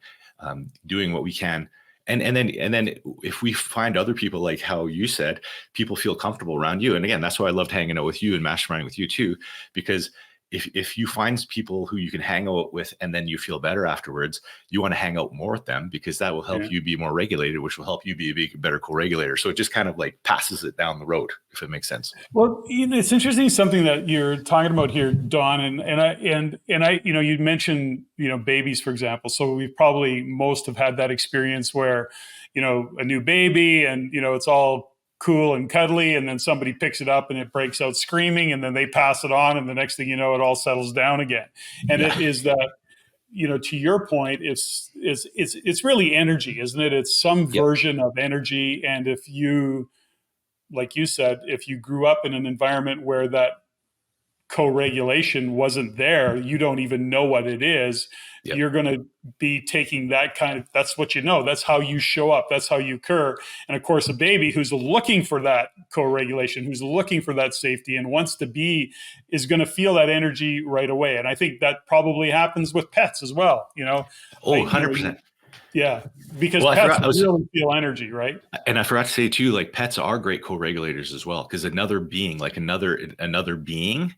doing what we can And then if we find other people, like how you said, people feel comfortable around you. And again, that's why I loved hanging out with you and masterminding with you too, because if you find people who you can hang out with and then you feel better afterwards, you want to hang out more with them, because that will help you be more regulated, which will help you be a better co-regulator. So it just kind of like passes it down the road, if it makes sense. Well, it's interesting, something that you're talking about here, Don, and I, you mentioned, babies, for example. So we've probably most have had that experience where, a new baby and, it's all cool and cuddly, and then somebody picks it up and it breaks out screaming, and then they pass it on, and the next thing you know, it all settles down again. And it is that, to your point, it's really energy, isn't it? It's some version of energy. And if you, like you said, if you grew up in an environment where that co-regulation wasn't there, you don't even know what it is. You're going to be taking that that's what that's how you show up, that's how you occur. And of course, a baby who's looking for that co-regulation, who's looking for that safety and wants to be, is going to feel that energy right away. And I think that probably happens with pets as well, 100%. Yeah, because pets really feel energy, right? And I forgot to say too, like pets are great co-regulators as well, because another being, like another being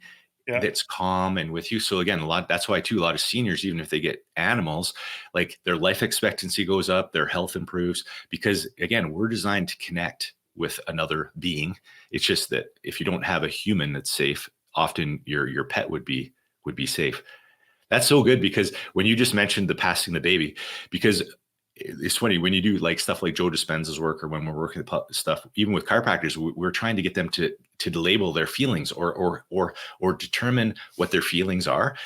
that's calm and with you. So again, that's why too, a lot of seniors, even if they get animals, like their life expectancy goes up, their health improves, because again, we're designed to connect with another being. It's just that if you don't have a human that's safe, often your pet would be safe. That's so good, because when you just mentioned the passing the baby, because it's funny when you do like stuff like Joe Dispenza's work, or when we're working stuff, even with chiropractors, we're trying to get them to label their feelings or determine what their feelings are.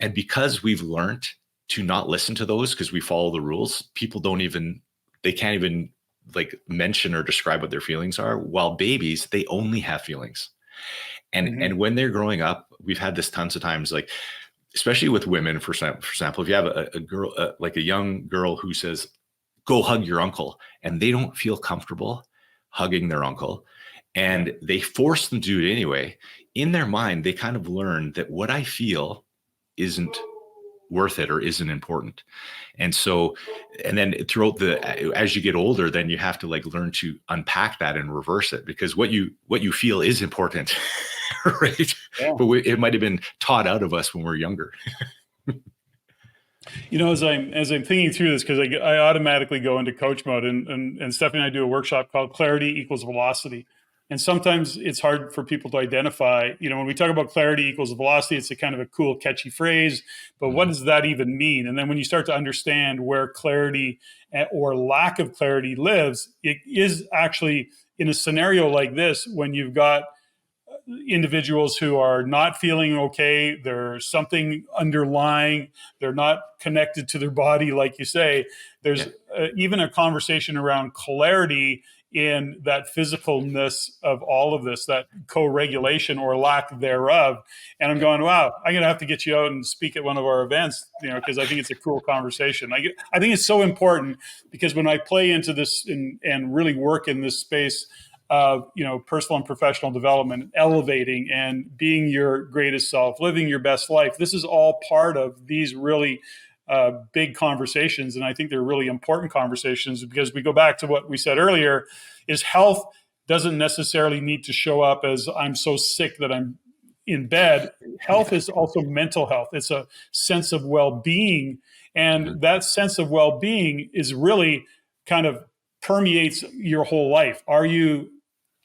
And because we've learned to not listen to those, because we follow the rules, people they can't even like mention or describe what their feelings are. While babies, they only have feelings. And when they're growing up, we've had this tons of times, like, especially with women, for example, if you have a girl, like a young girl who says, go hug your uncle, and they don't feel comfortable hugging their uncle, and they force them to do it anyway, in their mind, they kind of learn that what I feel isn't worth it or isn't important. And so, and then throughout as you get older, then you have to like learn to unpack that and reverse it, because what you feel is important, right? Yeah. But it might've been taught out of us when we're younger. As I'm thinking through this, because I automatically go into coach mode, and Stephanie and I do a workshop called Clarity Equals Velocity. And sometimes it's hard for people to identify, when we talk about clarity equals velocity, it's a kind of a cool, catchy phrase, but what does that even mean? And then when you start to understand where clarity or lack of clarity lives, it is actually in a scenario like this, when you've got individuals who are not feeling okay, there's something underlying, they're not connected to their body, like you say, there's even a conversation around clarity in that physicalness of all of this, that co-regulation or lack thereof. And I'm going, wow, I'm going to have to get you out and speak at one of our events, because I think it's a cool conversation. I think it's so important, because when I play into this and really work in this space of, personal and professional development, elevating and being your greatest self, living your best life, this is all part of these really big conversations. And I think they're really important conversations, because we go back to what we said earlier, is health doesn't necessarily need to show up as I'm so sick that I'm in bed. Health is also mental health. It's a sense of well-being. And that sense of well-being is really kind of permeates your whole life. Are you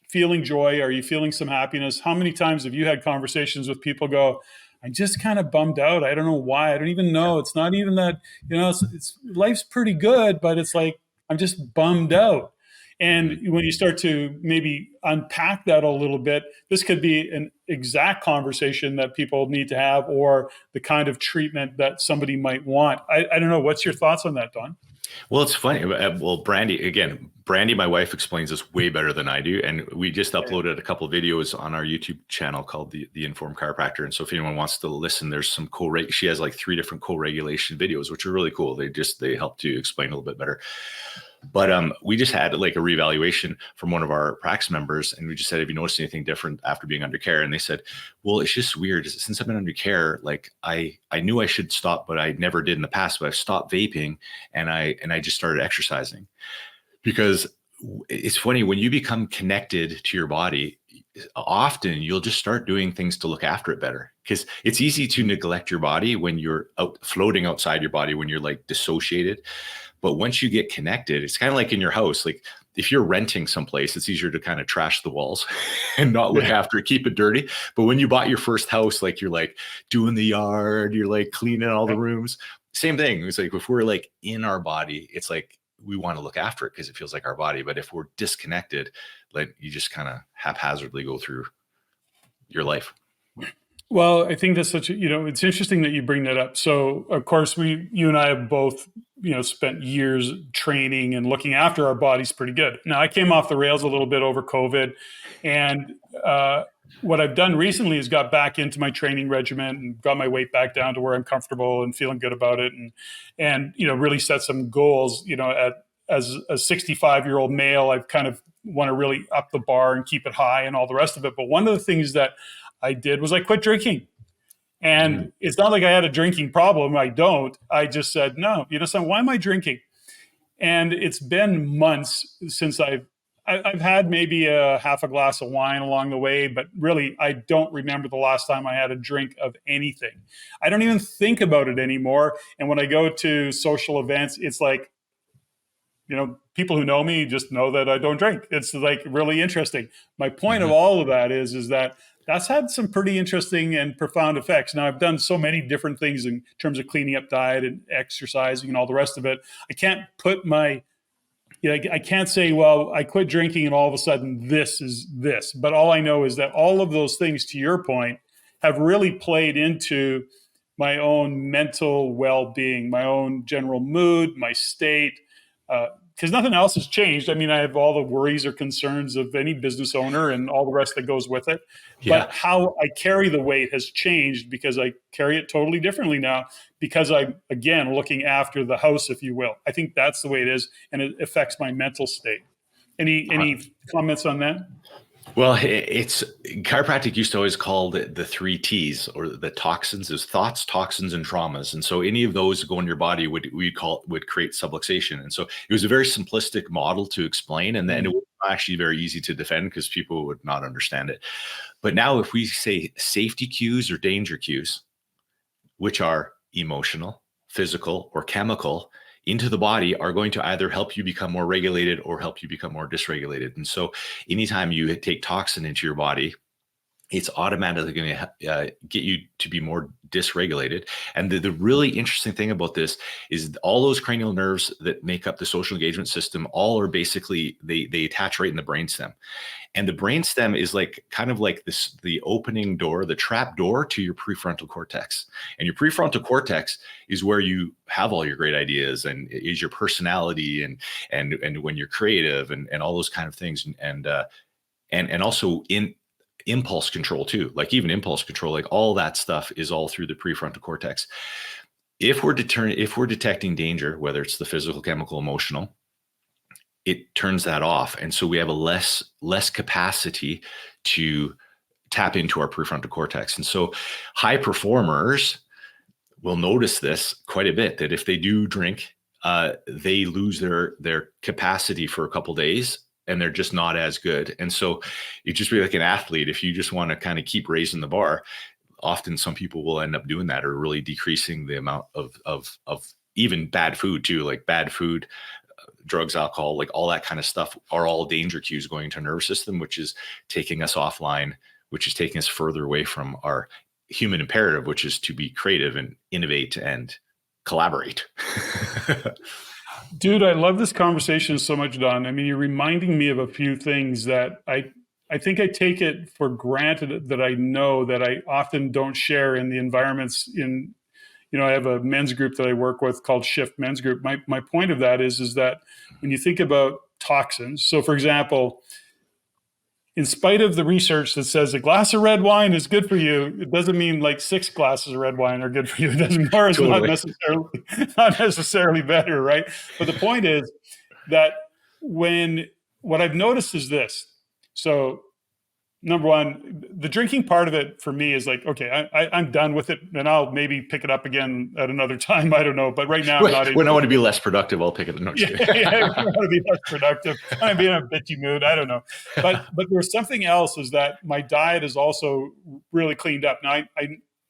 feeling joy? Are you feeling some happiness? How many times have you had conversations with people go, I'm just kind of bummed out. I don't know why. I don't even know. It's not even that, it's life's pretty good, but it's like, I'm just bummed out. And when you start to maybe unpack that a little bit, this could be an exact conversation that people need to have, or the kind of treatment that somebody might want. I don't know. What's your thoughts on that, Don? Well, it's funny. Well, Brandy, my wife, explains this way better than I do. And we just uploaded a couple of videos on our YouTube channel called the Informed Chiropractor. And so if anyone wants to listen, there's some she has like 3 different co-regulation videos, which are really cool. They help to explain a little bit better. But we just had like a reevaluation from one of our practice members, and we just said, have you noticed anything different after being under care? And they said, well, it's just weird. Since I've been under care, like I knew I should stop, but I never did in the past. But I've stopped vaping, and I just started exercising. Because it's funny, when you become connected to your body, often you'll just start doing things to look after it better, because it's easy to neglect your body when you're out floating outside your body, when you're like dissociated. But once you get connected, it's kind of like in your house. Like if you're renting someplace, it's easier to kind of trash the walls and not look after it, keep it dirty. But when you bought your first house, like you're like doing the yard, you're like cleaning all the rooms. Same thing. It's like if we're like in our body, it's like we want to look after it because it feels like our body. But if we're disconnected, like you just kind of haphazardly go through your life. Well, I think that's such a, it's interesting that you bring that up. So of course you and I have both, spent years training and looking after our bodies pretty good. Now I came off the rails a little bit over COVID, and what I've done recently is got back into my training regimen and got my weight back down to where I'm comfortable and feeling good about it. And really set some goals, as a 65-year-old male, I've kind of want to really up the bar and keep it high and all the rest of it. But one of the things that I did was I quit drinking. And it's not like I had a drinking problem. I don't. I just said, no, why am I drinking? And it's been months since I've had maybe a half a glass of wine along the way, but really I don't remember the last time I had a drink of anything. I don't even think about it anymore. And when I go to social events, it's like, people who know me just know that I don't drink. It's like really interesting. My point of all of that is that that's had some pretty interesting and profound effects. Now, I've done so many different things in terms of cleaning up diet and exercising and all the rest of it. I can't put I can't say, well, I quit drinking and all of a sudden this is this. But all I know is that all of those things, to your point, have really played into my own mental well-being, my own general mood, my state, because nothing else has changed. I mean, I have all the worries or concerns of any business owner and all the rest that goes with it. Yeah. But how I carry the weight has changed because I carry it totally differently now because I'm, again, looking after the house, if you will. I think that's the way it is, and it affects my mental state. Any comments on that? Well, it's chiropractic used to always call the 3 T's, or the toxins, is thoughts, toxins, and traumas. And so any of those go in your body would create subluxation. And so it was a very simplistic model to explain, and then it was actually very easy to defend because people would not understand it. But now if we say safety cues or danger cues, which are emotional, physical, or chemical, into the body, are going to either help you become more regulated or help you become more dysregulated. And so anytime you take toxin into your body, it's automatically going to get you to be more dysregulated. And the really interesting thing about this is all those cranial nerves that make up the social engagement system, all are basically, they attach right in the brainstem. And the brainstem is like kind of like this, the opening door, the trap door to your prefrontal cortex. And your prefrontal cortex is where you have all your great ideas, and is your personality, and when you're creative, and all those kind of things, and also in impulse control too. Like even impulse control, like all that stuff is all through the prefrontal cortex. If we're detecting danger, whether it's the physical, chemical, emotional, it turns that off. And so we have a less capacity to tap into our prefrontal cortex. And so high performers will notice this quite a bit, that if they do drink, they lose their capacity for a couple of days, and they're just not as good. And so you just be like an athlete. If you just want to kind of keep raising the bar, often some people will end up doing that, or really decreasing the amount of even bad food too, like bad food, drugs, alcohol, like all that kind of stuff are all danger cues going to our nervous system, which is taking us offline, which is taking us further away from our human imperative, which is to be creative and innovate and collaborate. Dude, I love this conversation so much, Don. I mean, you're reminding me of a few things that I think I take it for granted that I know that I often don't share in the environments in, I have a men's group that I work with called Shift Men's Group. My point of that is that when you think about toxins, so for example, in spite of the research that says a glass of red wine is good for you, it doesn't mean like 6 glasses of red wine are good for you. It doesn't, or it's totally. not necessarily better, right? But the point is, that what I've noticed is this. So number one, the drinking part of it for me is like, okay, I'm done with it, and I'll maybe pick it up again at another time. I don't know, but right now I'm not. When I want to be less productive, I'll pick it up. No, yeah, I want to be less productive. I'm in a bitchy mood. I don't know, but there's something else, is that my diet is also really cleaned up. Now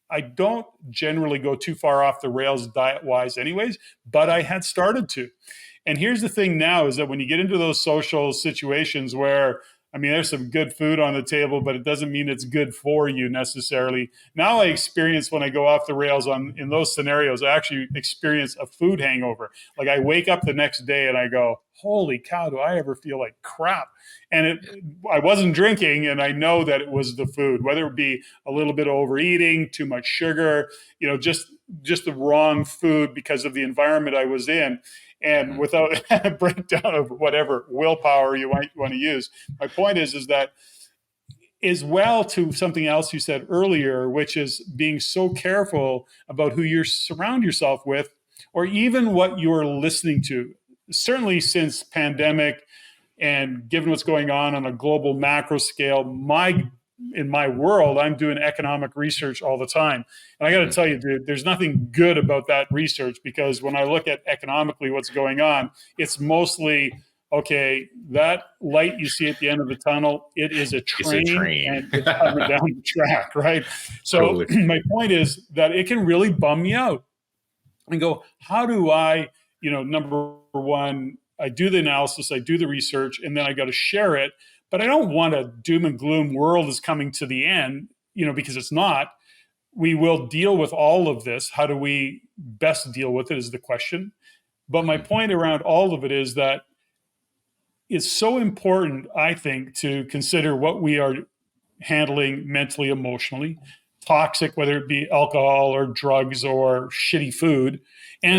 I don't generally go too far off the rails diet wise, anyways, but I had started to. And here's the thing now, is that when you get into those social situations where, I mean, there's some good food on the table, but it doesn't mean it's good for you necessarily. Now I experience, when I go off the rails in those scenarios, I actually experience a food hangover. Like I wake up the next day and I go, holy cow, do I ever feel like crap? And I wasn't drinking, and I know that it was the food, whether it be a little bit of overeating, too much sugar, just the wrong food because of the environment I was in. And without a breakdown of whatever willpower you want to use, my point is that as well to something else you said earlier, which is being so careful about who you surround yourself with, or even what you're listening to. Certainly since pandemic, and given what's going on a global macro scale, in my world, I'm doing economic research all the time. And I got to tell you, dude, there's nothing good about that research, because when I look at economically what's going on, it's mostly, okay, that light you see at the end of the tunnel, it is a train. And it's coming down the track, right? So totally. My point is that it can really bum me out and go, how do I, number one, I do the analysis, I do the research, and then I got to share it. But I don't want a doom and gloom world is coming to the end, because it's not. We will deal with all of this. How do we best deal with it is the question. But my point around all of it is that it's so important, I think, to consider what we are handling mentally, emotionally, toxic, whether it be alcohol or drugs or shitty food,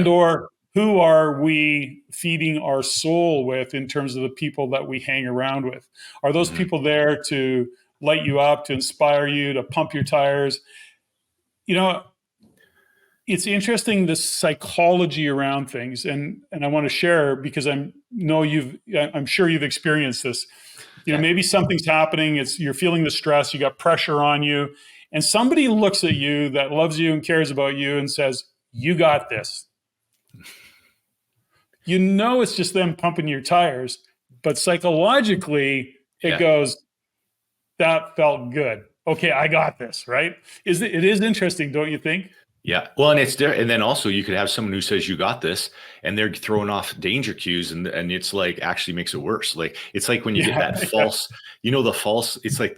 or who are we feeding our soul with in terms of the people that we hang around with? Are those people there to light you up, to inspire you, to pump your tires? It's interesting, the psychology around things, and I want to share, because I'm sure you've experienced this. Maybe something's happening. You're feeling the stress. You got pressure on you, and somebody looks at you that loves you and cares about you and says, "You got this." It's just them pumping your tires, but psychologically it goes, that felt good. Okay, I got this, right? It is interesting, don't you think? Yeah. Well, and it's there. And then also you could have someone who says, you got this, and they're throwing off danger cues, and it's like actually makes it worse. Like, it's like when you get that false, it's like,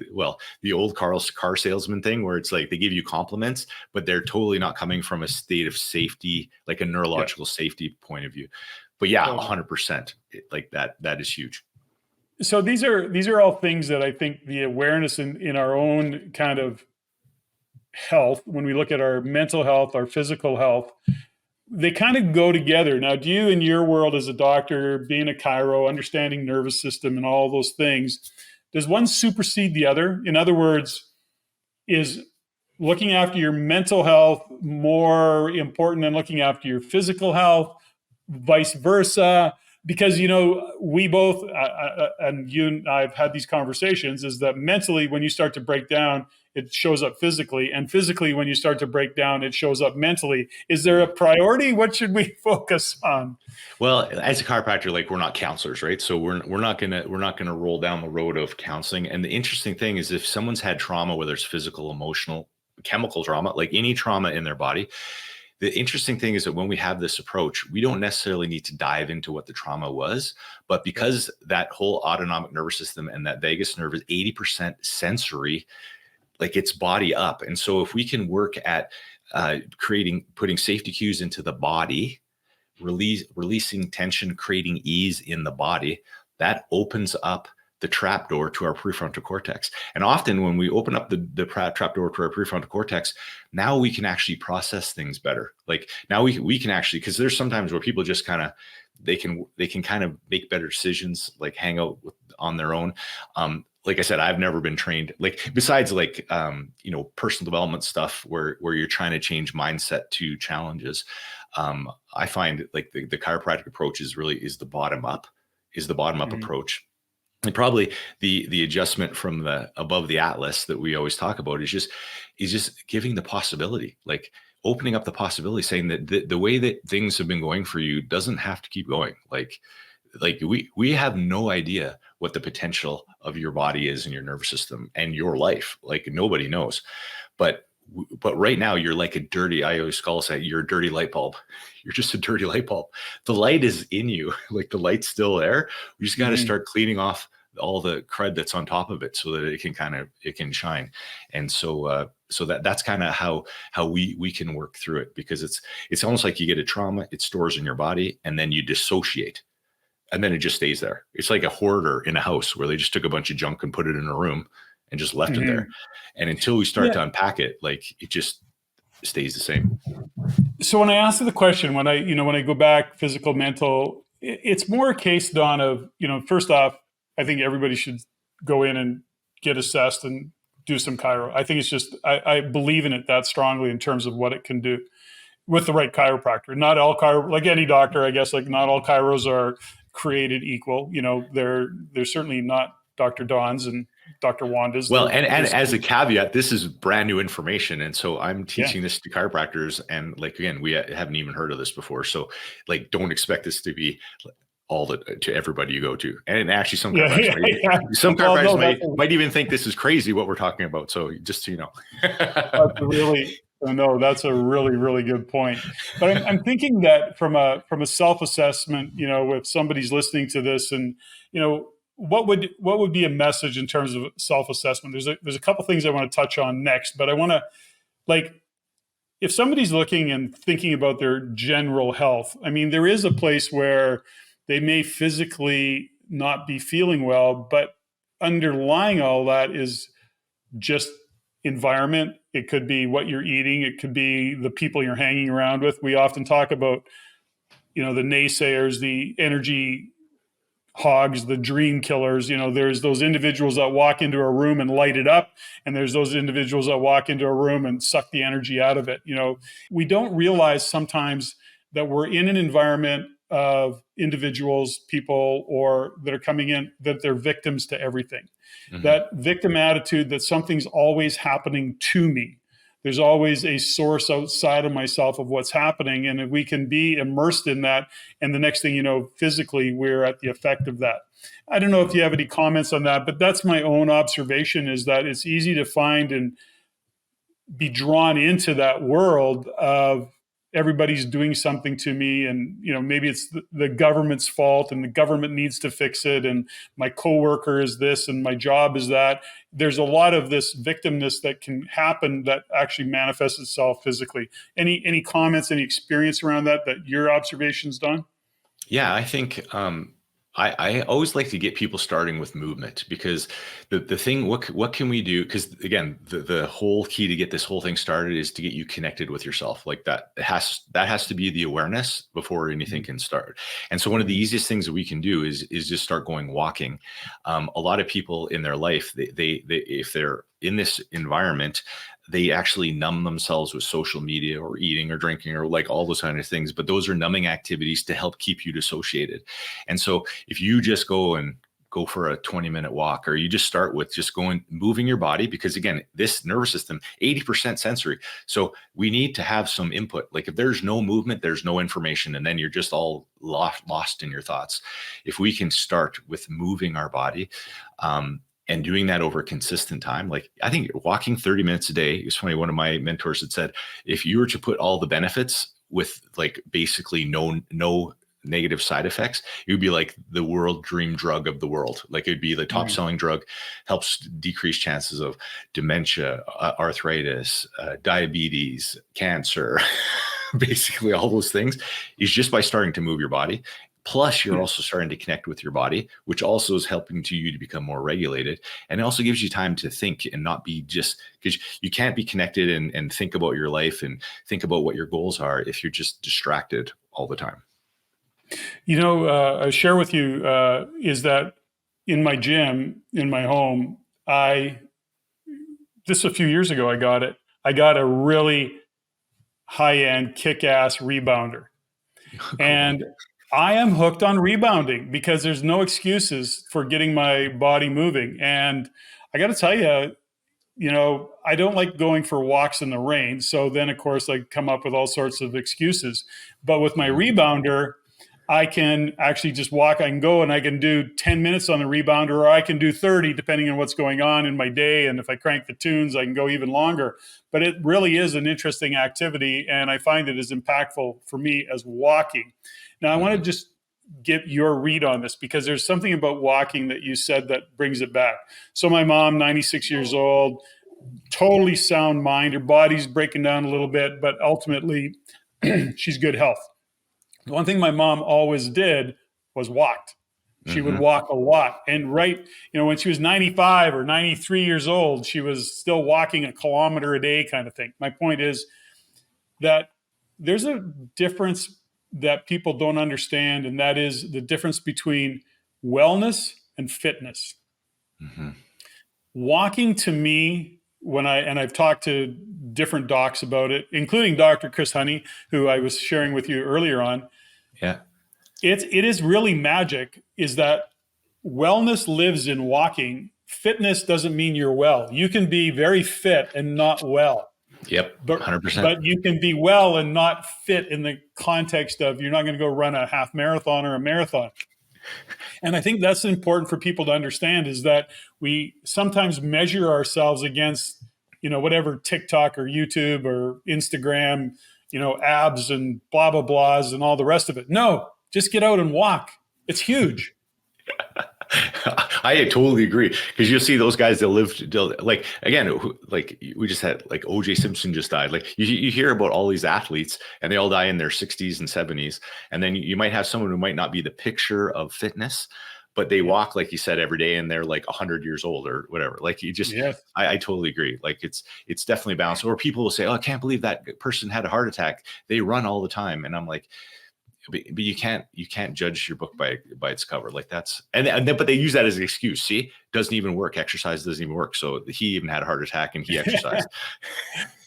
the old car salesman thing, where it's like they give you compliments, but they're totally not coming from a state of safety, like a neurological safety point of view. But 100%, like that is huge. So these are all things that I think the awareness in our own kind of health, when we look at our mental health, our physical health, they kind of go together. Now, do you, in your world as a doctor, being a chiro, understanding nervous system and all those things, does one supersede the other? In other words, is looking after your mental health more important than looking after your physical health? Vice versa? Because, we both, and you and I've had these conversations, is that mentally, when you start to break down, it shows up physically. And physically, when you start to break down, it shows up mentally. Is there a priority? What should we focus on? Well, as a chiropractor, like, we're not counselors, right? So we're not gonna roll down the road of counseling. And the interesting thing is, if someone's had trauma, whether it's physical, emotional, chemical trauma, like any trauma in their body, the interesting thing is that when we have this approach, we don't necessarily need to dive into what the trauma was, but because that whole autonomic nervous system and that vagus nerve is 80% sensory, like, it's body up. And so if we can work at putting safety cues into the body, releasing tension, creating ease in the body, that opens up the trapdoor to our prefrontal cortex. And often when we open up the trapdoor to our prefrontal cortex, now we can actually process things better. Like, now we can actually, because there's sometimes where people just kind of, they can kind of make better decisions, like hang out on their own. Like I said, I've never been trained, like, besides like, personal development stuff where you're trying to change mindset to challenges. I find like the chiropractic approach is the bottom up. is the bottom up approach. And probably the adjustment from the above the atlas that we always talk about is just giving the possibility, like opening up the possibility, saying that the way that things have been going for you doesn't have to keep going. Like we have no idea what the potential of your body is and your nervous system and your life. Like nobody knows, but right now you're like I always call it, you're a dirty light bulb. You're just a dirty light bulb. The light is in you. Like the light's still there. We just got to start cleaning off all the crud that's on top of it so that it can shine. And so that's kind of how we can work through it, because it's almost like you get a trauma, it stores in your body, and then you dissociate. And then it just stays there. It's like a hoarder in a house where they just took a bunch of junk and put it in a room and just left it there. And until we start to unpack it, like it just stays the same. So when I ask the question, when I go back, physical, mental, it's more a case, Don, of, first off, I think everybody should go in and get assessed and do some chiro. I think it's just, I believe in it that strongly in terms of what it can do with the right chiropractor. Not all like any doctor, I guess, like not all chiros are created equal. They're certainly not Dr. Don's and Dr. Wanda's. Well, and as a caveat, this is brand new information. And so I'm teaching this to chiropractors. And like, again, we haven't even heard of this before. So like, don't expect this to be to everybody you go to. And actually some chiropractors might even think this is crazy what we're talking about. So just so you know. That's a really, really good point. But I'm thinking that from a self-assessment, if somebody's listening to this and, what would be a message in terms of self-assessment? There's a couple things I want to touch on next, but I want to, like, if somebody's looking and thinking about their general health, I mean, there is a place where they may physically not be feeling well, but underlying all that is just environment. It could be what you're eating. It could be the people you're hanging around with. We often talk about, the naysayers, the energy hogs, the dream killers. There's those individuals that walk into a room and light it up, and there's those individuals that walk into a room and suck the energy out of it. We don't realize sometimes that we're in an environment of individuals, people, or that are coming in, that they're victims to everything. Mm-hmm. That victim attitude, that something's always happening to me. There's always a source outside of myself of what's happening. And if we can be immersed in that, and the next thing you know, physically, we're at the effect of that. I don't know if you have any comments on that, but that's my own observation, is that it's easy to find and be drawn into that world of everybody's doing something to me, and maybe it's the government's fault and the government needs to fix it, and my coworker is this and my job is that. There's a lot of this victimness that can happen that actually manifests itself physically. Any comments, any experience around that your observation's done? Yeah, I think I always like to get people starting with movement, because the thing, what can we do? Because again, the whole key to get this whole thing started is to get you connected with yourself. Like that has to be the awareness before anything can start. And so one of the easiest things that we can do is just start going walking. A lot of people in their life, they if they're in this environment, they actually numb themselves with social media or eating or drinking or like all those kind of things. But those are numbing activities to help keep you dissociated. And so if you just go for a 20-minute walk, or you just start with just moving your body, because again, this nervous system, 80% sensory. So we need to have some input. Like if there's no movement, there's no information, and then you're just all lost in your thoughts. If we can start with moving our body, and doing that over a consistent time, like I think walking 30 minutes a day, it's funny, one of my mentors had said, if you were to put all the benefits with like basically no negative side effects, it would be like the world dream drug of the world. Like it'd be the top selling drug, helps decrease chances of dementia, arthritis, diabetes, cancer, basically all those things, is just by starting to move your body. Plus, you're also starting to connect with your body, which also is helping you to become more regulated. And it also gives you time to think and not be just, because you can't be connected and think about your life and think about what your goals are if you're just distracted all the time. I share with you is that in my gym, in my home, just a few years ago, I got a really high-end kick-ass rebounder. Cool. And I am hooked on rebounding because there's no excuses for getting my body moving. And I got to tell you, I don't like going for walks in the rain. So then, of course, I come up with all sorts of excuses. But with my rebounder, I can actually just walk. I can go and I can do 10 minutes on the rebounder, or I can do 30, depending on what's going on in my day. And if I crank the tunes, I can go even longer. But it really is an interesting activity. And I find it as impactful for me as walking. Now, I want to just get your read on this because there's something about walking that you said that brings it back. So my mom, 96 years old, totally sound mind. Her body's breaking down a little bit, but ultimately she's good health. The one thing my mom always did was walked. She would walk a lot. And when she was 95 or 93 years old, she was still walking a kilometer a day kind of thing. My point is that there's a difference that people don't understand, and that is the difference between wellness and fitness. Walking, to me, I've talked to different docs about it, including Dr. Chris Honey, who I was sharing with you earlier on. Yeah. It is really magic, is that wellness lives in walking. Fitness doesn't mean you're well. You can be very fit and not well. Yep, 100%. But you can be well and not fit in the context of you're not going to go run a half marathon or a marathon. And I think that's important for people to understand, is that we sometimes measure ourselves against, whatever TikTok or YouTube or Instagram, abs and blah, blah, blahs and all the rest of it. No, just get out and walk. It's huge. I totally agree, because you'll see those guys that live like, again, like we just had, like OJ Simpson just died. Like you hear about all these athletes and they all die in their 60s and 70s. And then you might have someone who might not be the picture of fitness, but they walk, like you said, every day, and they're like 100 years old or whatever. Like I totally agree. Like it's definitely balanced. Or people will say, oh, I can't believe that person had a heart attack. They run all the time. And I'm like, but you can't judge your book by its cover. Like that's, but they use that as an excuse. See, doesn't even work. Exercise doesn't even work. So he even had a heart attack and he exercised.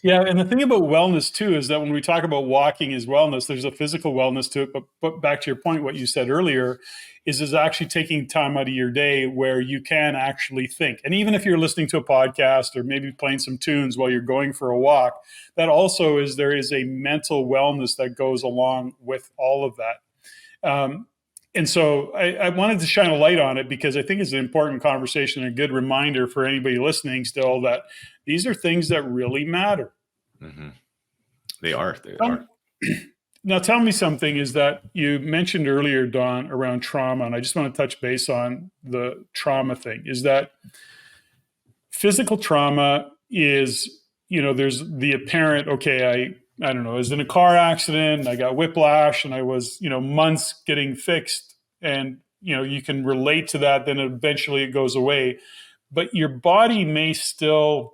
Yeah. And the thing about wellness too, is that when we talk about walking as wellness, there's a physical wellness to it. But back to your point, what you said earlier is actually taking time out of your day where you can actually think. And even if you're listening to a podcast or maybe playing some tunes while you're going for a walk, that also there is a mental wellness that goes along with all of that. And so I wanted to shine a light on it because I think it's an important conversation and a good reminder for anybody listening still that these are things that really matter. They are. Now, tell me something, is that you mentioned earlier, Don, around trauma, and I just want to touch base on the trauma thing, is that physical trauma is, there's the apparent, okay, I don't know, I was in a car accident, I got whiplash, and I was, months getting fixed, and, you can relate to that, then eventually it goes away. But your body may still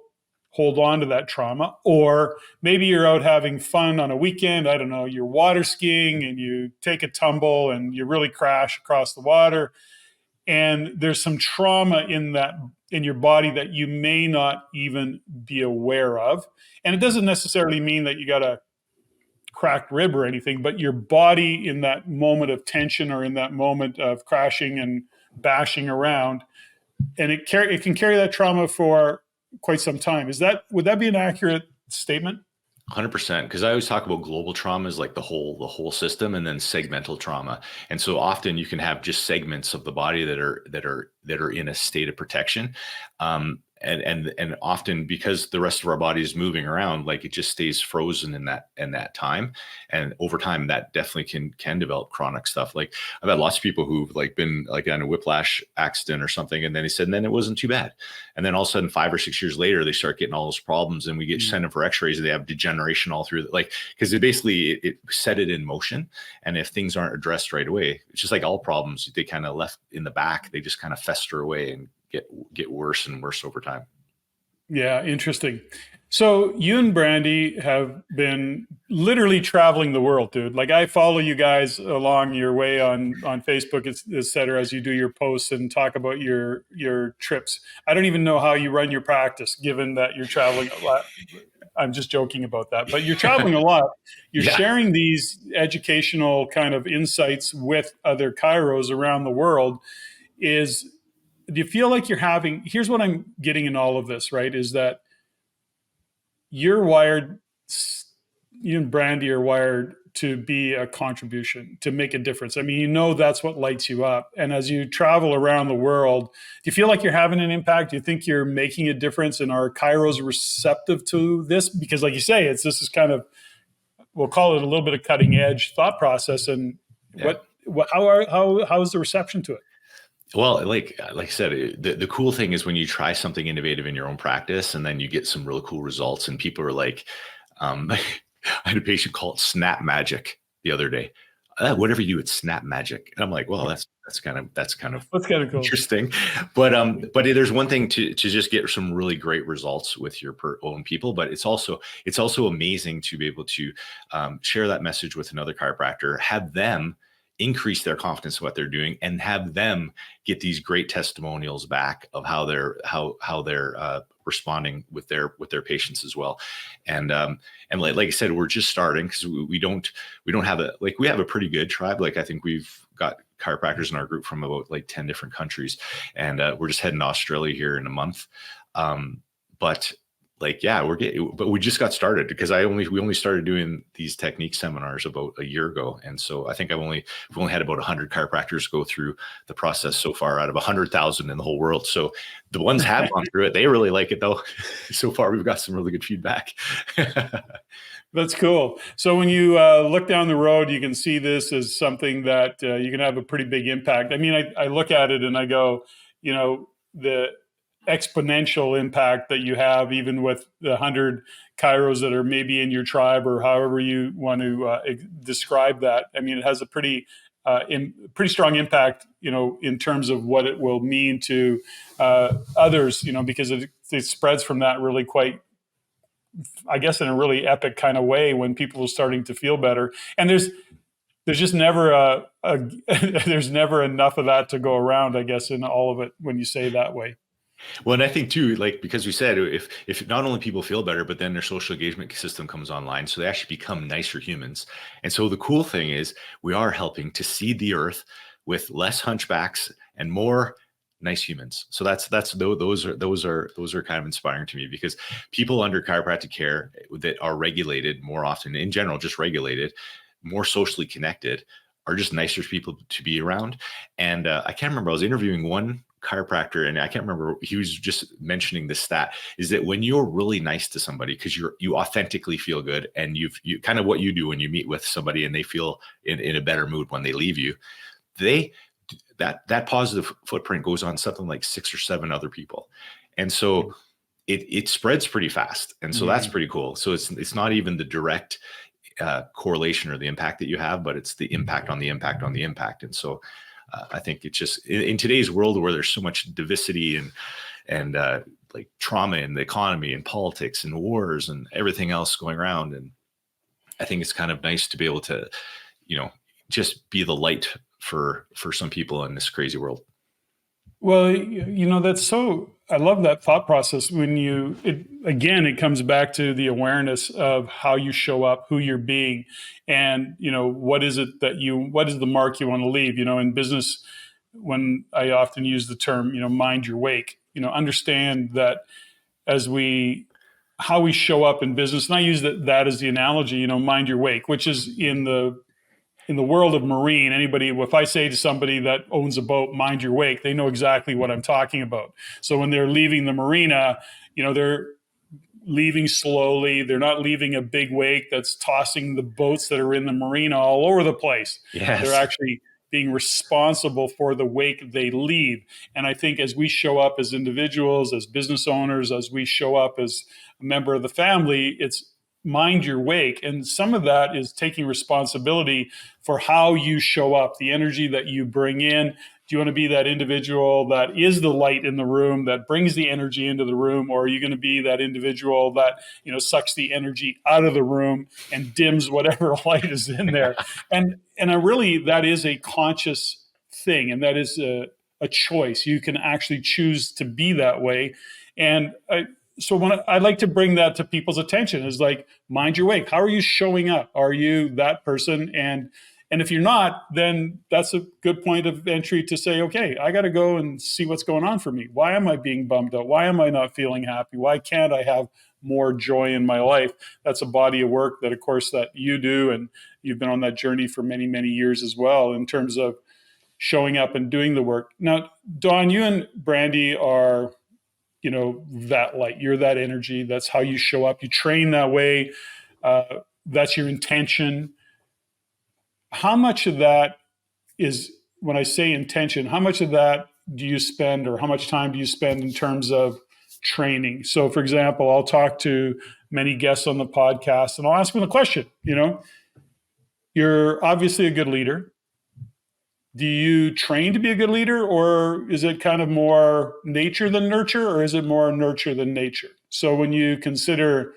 hold on to that trauma, or maybe you're out having fun on a weekend. I don't know, you're water skiing and you take a tumble and you really crash across the water. And there's some trauma in your body that you may not even be aware of. And it doesn't necessarily mean that you got a cracked rib or anything, but your body in that moment of tension or in that moment of crashing and bashing around, and it can carry that trauma for quite some time. Would that be an accurate statement? 100%, because I always talk about global trauma as like the whole system, and then segmental trauma. And so often you can have just segments of the body that are in a state of protection. And often because the rest of our body is moving around, like it just stays frozen in that time. And over time, that definitely can develop chronic stuff. Like I've had lots of people who've like been like in a whiplash accident or something, and then they said, and then it wasn't too bad. And then all of a sudden, 5 or 6 years later, they start getting all those problems, and we get sent them for X-rays, and they have degeneration all through. Like because it set it in motion, and if things aren't addressed right away, it's just like all problems. They kind of left in the back. They just kind of fester away and get worse and worse over time. Yeah, interesting. So you and Brandy have been literally traveling the world, dude. Like I follow you guys along your way on Facebook, et cetera, as you do your posts and talk about your trips. I don't even know how you run your practice, given that you're traveling a lot. I'm just joking about that. But you're traveling a lot. You're sharing these educational kind of insights with other chiros around the world. Do you feel like here's what I'm getting in all of this, right? Is that you're wired, you and Brandy are wired to be a contribution, to make a difference. I mean, that's what lights you up. And as you travel around the world, do you feel like you're having an impact? Do you think you're making a difference? And are chiros receptive to this? Because like you say, this is kind of, we'll call it a little bit of cutting edge thought process. And how is the reception to it? Well, like I said, the cool thing is when you try something innovative in your own practice and then you get some really cool results and people are like, I had a patient call it snap magic the other day. Whatever you do, it's snap magic. And I'm like, well, that's kind of cool. Interesting. But there's one thing to just get some really great results with your own people, but it's also amazing to be able to share that message with another chiropractor, have them increase their confidence in what they're doing, and have them get these great testimonials back of how they're responding with their patients as well. And like I said, we're just starting because we don't have we have a pretty good tribe. Like I think we've got chiropractors in our group from about 10 different countries, and we're just heading to Australia here in a month. But we just got started because we only started doing these technique seminars about a year ago. And so I think we've only had about 100 chiropractors go through the process so far out of 100,000 in the whole world. So the ones have gone through it, they really like it though. So far, we've got some really good feedback. That's cool. So when you look down the road, you can see this as something that you can have a pretty big impact. I mean, I look at it and I go, the exponential impact that you have, even with the 100 chiros that are maybe in your tribe or however you want to describe that. I mean, it has a pretty strong impact, in terms of what it will mean to others, because it spreads from that really quite, I guess, in a really epic kind of way when people are starting to feel better. And there's just never there's never enough of that to go around, I guess, in all of it when you say that way. Well, and I think too, because we said if not only people feel better, but then their social engagement system comes online, so they actually become nicer humans. And so the cool thing is we are helping to seed the earth with less hunchbacks and more nice humans. So those are kind of inspiring to me, because people under chiropractic care that are regulated more often, in general, just regulated, more socially connected, are just nicer people to be around. And I can't remember, I was interviewing one chiropractor and I can't remember, he was just mentioning this stat, is that when you're really nice to somebody, because you authentically feel good, and you kind of what you do when you meet with somebody and they feel in a better mood when they leave you, that positive footprint goes on something like 6 or 7 other people. And so it spreads pretty fast. And so that's pretty cool. So it's not even the direct correlation or the impact that you have, but it's the impact on the impact on the impact. And so I think it's just in today's world where there's so much diversity and like trauma in the economy and politics and wars and everything else going around. And I think it's kind of nice to be able to, just be the light for some people in this crazy world. Well, I love that thought process. It comes back to the awareness of how you show up, who you're being, and, what is the mark you want to leave? In business, when I often use the term, mind your wake, understand that how we show up in business. And I use that as the analogy, mind your wake, which is in the world of marine. If I say to somebody that owns a boat, mind your wake, they know exactly what I'm talking about. So when they're leaving the marina, they're leaving slowly. They're not leaving a big wake that's tossing the boats that are in the marina all over the place. Yes. They're actually being responsible for the wake they leave. And I think as we show up as individuals, as business owners, as we show up as a member of the family, it's mind your wake. And some of that is taking responsibility for how you show up, the energy that you bring in. Do you want to be that individual that is the light in the room, that brings the energy into the room? Or are you going to be that individual that, sucks the energy out of the room and dims whatever light is in there? And that is a conscious thing. And that is a choice. You can actually choose to be that way. And so when I'd like to bring that to people's attention is like, mind your weight. How are you showing up? Are you that person? And if you're not, then that's a good point of entry to say, okay, I got to go and see what's going on for me. Why am I being bummed out? Why am I not feeling happy? Why can't I have more joy in my life? That's a body of work that, of course, that you do. And you've been on that journey for many, many years as well in terms of showing up and doing the work. Now, Don, you and Brandy are, that light. You're that energy. That's how you show up. You train that way. That's your intention. How much of that is, when I say intention, how much of that do you spend, or how much time do you spend in terms of training? So, for example, I'll talk to many guests on the podcast and I'll ask them the question, you're obviously a good leader. Do you train to be a good leader, or is it kind of more nature than nurture, or is it more nurture than nature? So when you consider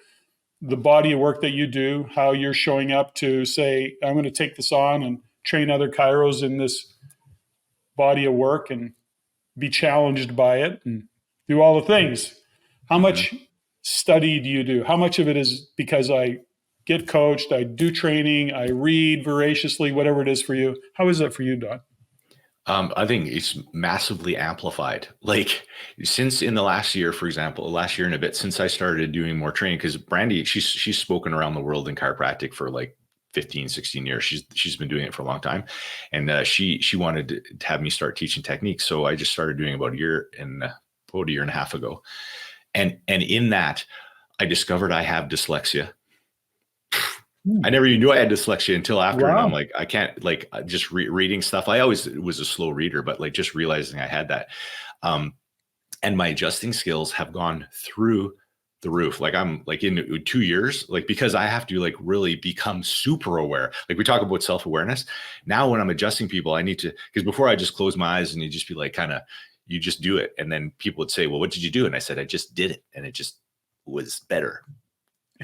the body of work that you do, how you're showing up to say, I'm going to take this on and train other chiros in this body of work and be challenged by it and do all the things. How much study do you do? How much of it is because I get coached, I do training, I read voraciously, whatever it is for you? How is that for you, Don? I think it's massively amplified. Like, since in the last year, for example, last year and a bit, since I started doing more training, because Brandy, she's spoken around the world in chiropractic for like 15, 16 years. She's been doing it for a long time. And she wanted to have me start teaching techniques. So I just started doing about a year and a half ago. And in that, I discovered I have dyslexia. I never even knew I had dyslexia until after. Wow. And I'm like, I can't, like, just reading stuff. I always was a slow reader, but like just realizing I had that. And my adjusting skills have gone through the roof. Like, I'm like in 2 years, like, because I have to like really become super aware. Like, we talk about self-awareness. Now when I'm adjusting people, I need to, because before I just close my eyes and you just be like, you just do it. And then people would say, well, what did you do? And I said, I just did it. And it just was better.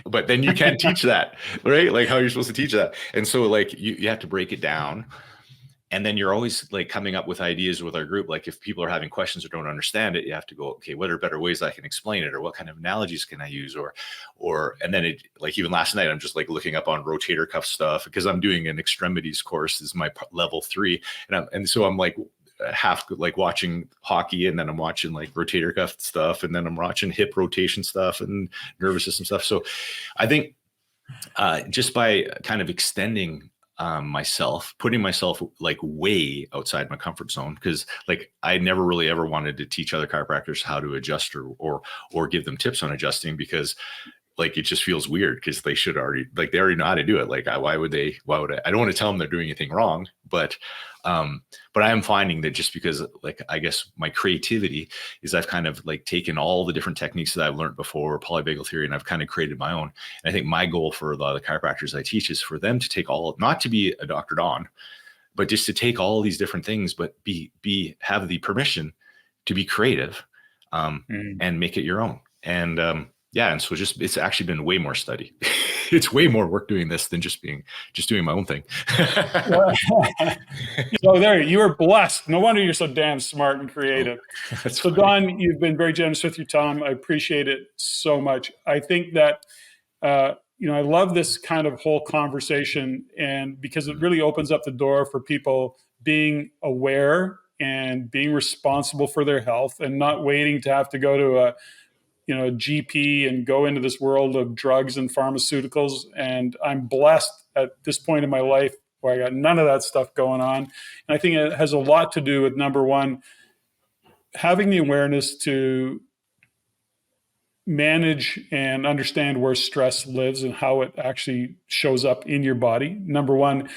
But then you can't teach that, right? Like, how you're supposed to teach that. And so like you have to break it down. And then you're always like coming up with ideas with our group. Like, if people are having questions or don't understand it, you have to go, okay, what are better ways I can explain it? Or what kind of analogies can I use? And then it, like, even last night, I'm just like looking up on rotator cuff stuff because I'm doing an extremities course. This is my level 3. And so I'm like, half like watching hockey, and then I'm watching like rotator cuff stuff, and then I'm watching hip rotation stuff and nervous system stuff. So I think just by kind of extending myself, putting myself like way outside my comfort zone, because like I never really ever wanted to teach other chiropractors how to adjust or give them tips on adjusting, because like it just feels weird, because they should already, like, they already know how to do it. Like, why would I don't want to tell them they're doing anything wrong, but I am finding that just because, like, I guess my creativity is, I've kind of like taken all the different techniques that I've learned before, polyvagal theory, and I've kind of created my own. And I think my goal for a lot of the chiropractors I teach is for them to take not to be a Dr. Don, but just to take all these different things, but have the permission to be creative and make it your own. And and so it's actually been way more study. It's way more work doing this than just doing my own thing. So there, you are blessed. No wonder you're so damn smart and creative. So Don, you've been very generous with your time. I appreciate it so much. I think that, I love this kind of whole conversation, and because it really opens up the door for people being aware and being responsible for their health, and not waiting to have to go to a GP and go into this world of drugs and pharmaceuticals. And I'm blessed at this point in my life where I got none of that stuff going on. And I think it has a lot to do with, number one, having the awareness to manage and understand where stress lives and how it actually shows up in your body. Number one.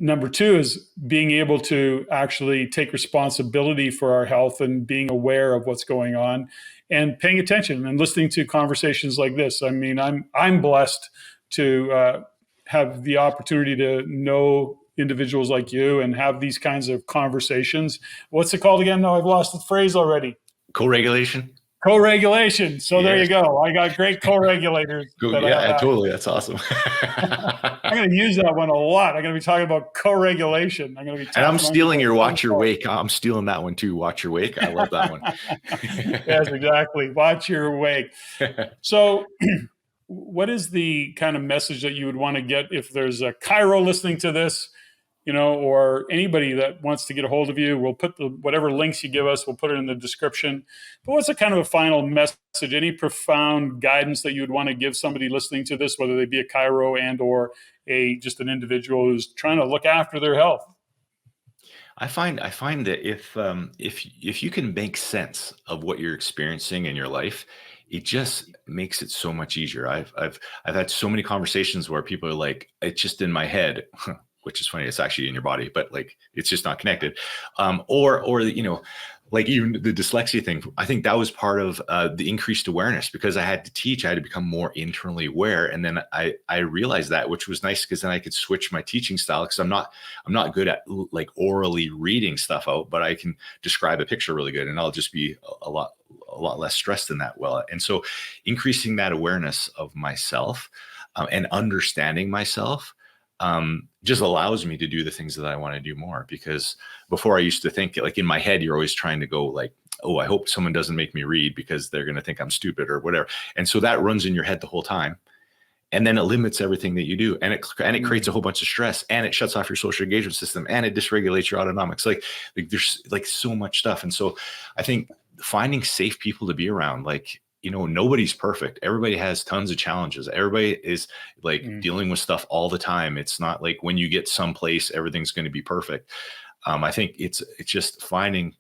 Number two is being able to actually take responsibility for our health and being aware of what's going on and paying attention and listening to conversations like this. I mean, I'm blessed to have the opportunity to know individuals like you and have these kinds of conversations. What's it called again? No, I've lost the phrase already. Co-regulation. Co-regulation. So There you go. I got great co-regulators. Totally. That's awesome. going to use that one a lot. I'm going to be talking about co-regulation. I'm going to be. And I'm stealing your watch your wake. I'm stealing that one too. Watch your wake. I love that one. Yes, exactly. Watch your wake. So, what is the kind of message that you would want to get if there's a chiro listening to this, or anybody that wants to get a hold of you? We'll put whatever links you give us, we'll put it in the description. But what's a kind of a final message, any profound guidance that you would want to give somebody listening to this, whether they be a chiro and or just an individual who's trying to look after their health? I find that if you can make sense of what you're experiencing in your life, it just makes it so much easier. I've had so many conversations where people are like, it's just in my head, which is funny. It's actually in your body, but like, it's just not connected. Or like even the dyslexia thing, I think that was part of the increased awareness, because I had to teach, I had to become more internally aware. And then I realized that, which was nice, because then I could switch my teaching style, because I'm not good at like orally reading stuff out, but I can describe a picture really good, and I'll just be a lot less stressed in that. And so increasing that awareness of myself and understanding myself just allows me to do the things that I want to do more. Because before, I used to think, like, in my head, you're always trying to go like, oh, I hope someone doesn't make me read because they're going to think I'm stupid or whatever. And so that runs in your head the whole time. And then it limits everything that you do. And it creates a whole bunch of stress, and it shuts off your social engagement system, and it dysregulates your autonomics. Like there's like so much stuff. And so I think finding safe people to be around, like, nobody's perfect. Everybody has tons of challenges. Everybody is like dealing with stuff all the time. It's not like when you get someplace, everything's going to be perfect. I think it's just finding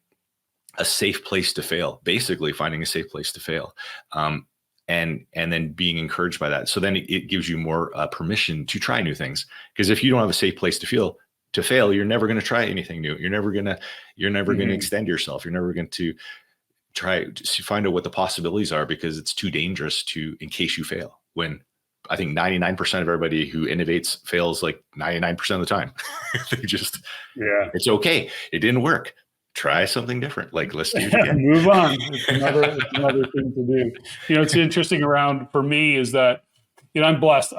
a safe place to fail, basically finding a safe place to fail. And then being encouraged by that. So then it gives you more permission to try new things. Because if you don't have a safe place to fail, you're never going to try anything new. You're never going to extend yourself. You're never going to try to find out what the possibilities are, because it's too dangerous in case you fail. When I think 99% of everybody who innovates fails like 99% of the time. It's okay. It didn't work. Try something different. Like, let's do it again. Move on. It's another thing to do. It's interesting for me is that, I'm blessed.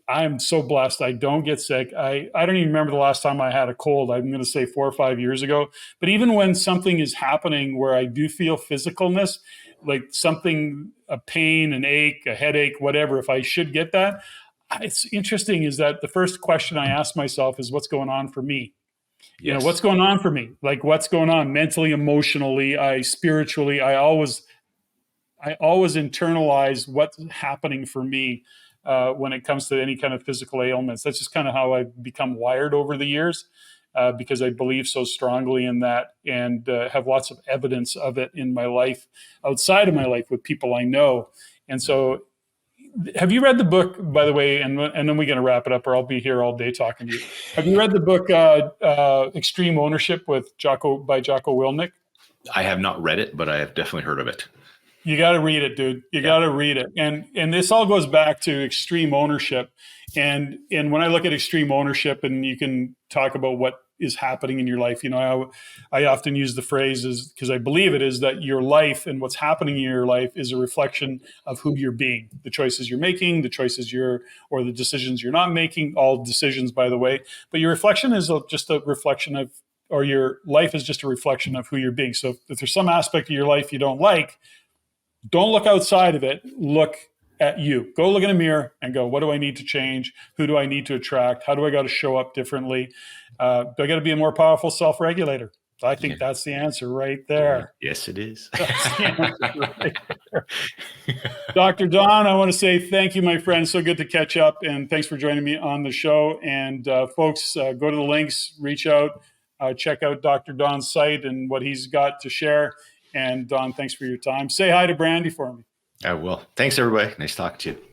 I'm so blessed. I don't get sick. I don't even remember the last time I had a cold. I'm going to say 4 or 5 years ago. But even when something is happening where I do feel physicalness, like something, a pain, an ache, a headache, whatever, if I should get that, it's interesting is that the first question I ask myself is, what's going on for me? Yes. What's going on for me? Like, what's going on mentally, emotionally, spiritually? I always internalize what's happening for me when it comes to any kind of physical ailments. That's just kind of how I've become wired over the years, because I believe so strongly in that, and have lots of evidence of it in my life, outside of my life, with people I know. And so, have you read the book, by the way, and then we're going to wrap it up, or I'll be here all day talking to you. Have you read the book Extreme Ownership by Jocko Willink? I have not read it, but I have definitely heard of it. You got to read it, dude. You got to read it. And this all goes back to extreme ownership. And when I look at extreme ownership, and you can talk about what is happening in your life, I often use the phrase, is because I believe it is, that your life and what's happening in your life is a reflection of who you're being, the choices you're making, the choices or the decisions you're not making, all decisions, by the way. But your reflection is just a reflection of, or your life is just a reflection of who you're being. So if there's some aspect of your life you don't like, don't look outside of it. Look at you. Go look in a mirror and go, what do I need to change? Who do I need to attract? How do I got to show up differently? Do I got to be a more powerful self-regulator? I think that's the answer right there. Yes, it is. Right there. Dr. Don, I want to say thank you, my friend. So good to catch up, and thanks for joining me on the show. And folks, go to the links, reach out, check out Dr. Don's site and what he's got to share. And Don, thanks for your time. Say hi to Brandy for me. I will. Thanks, everybody. Nice talking to you.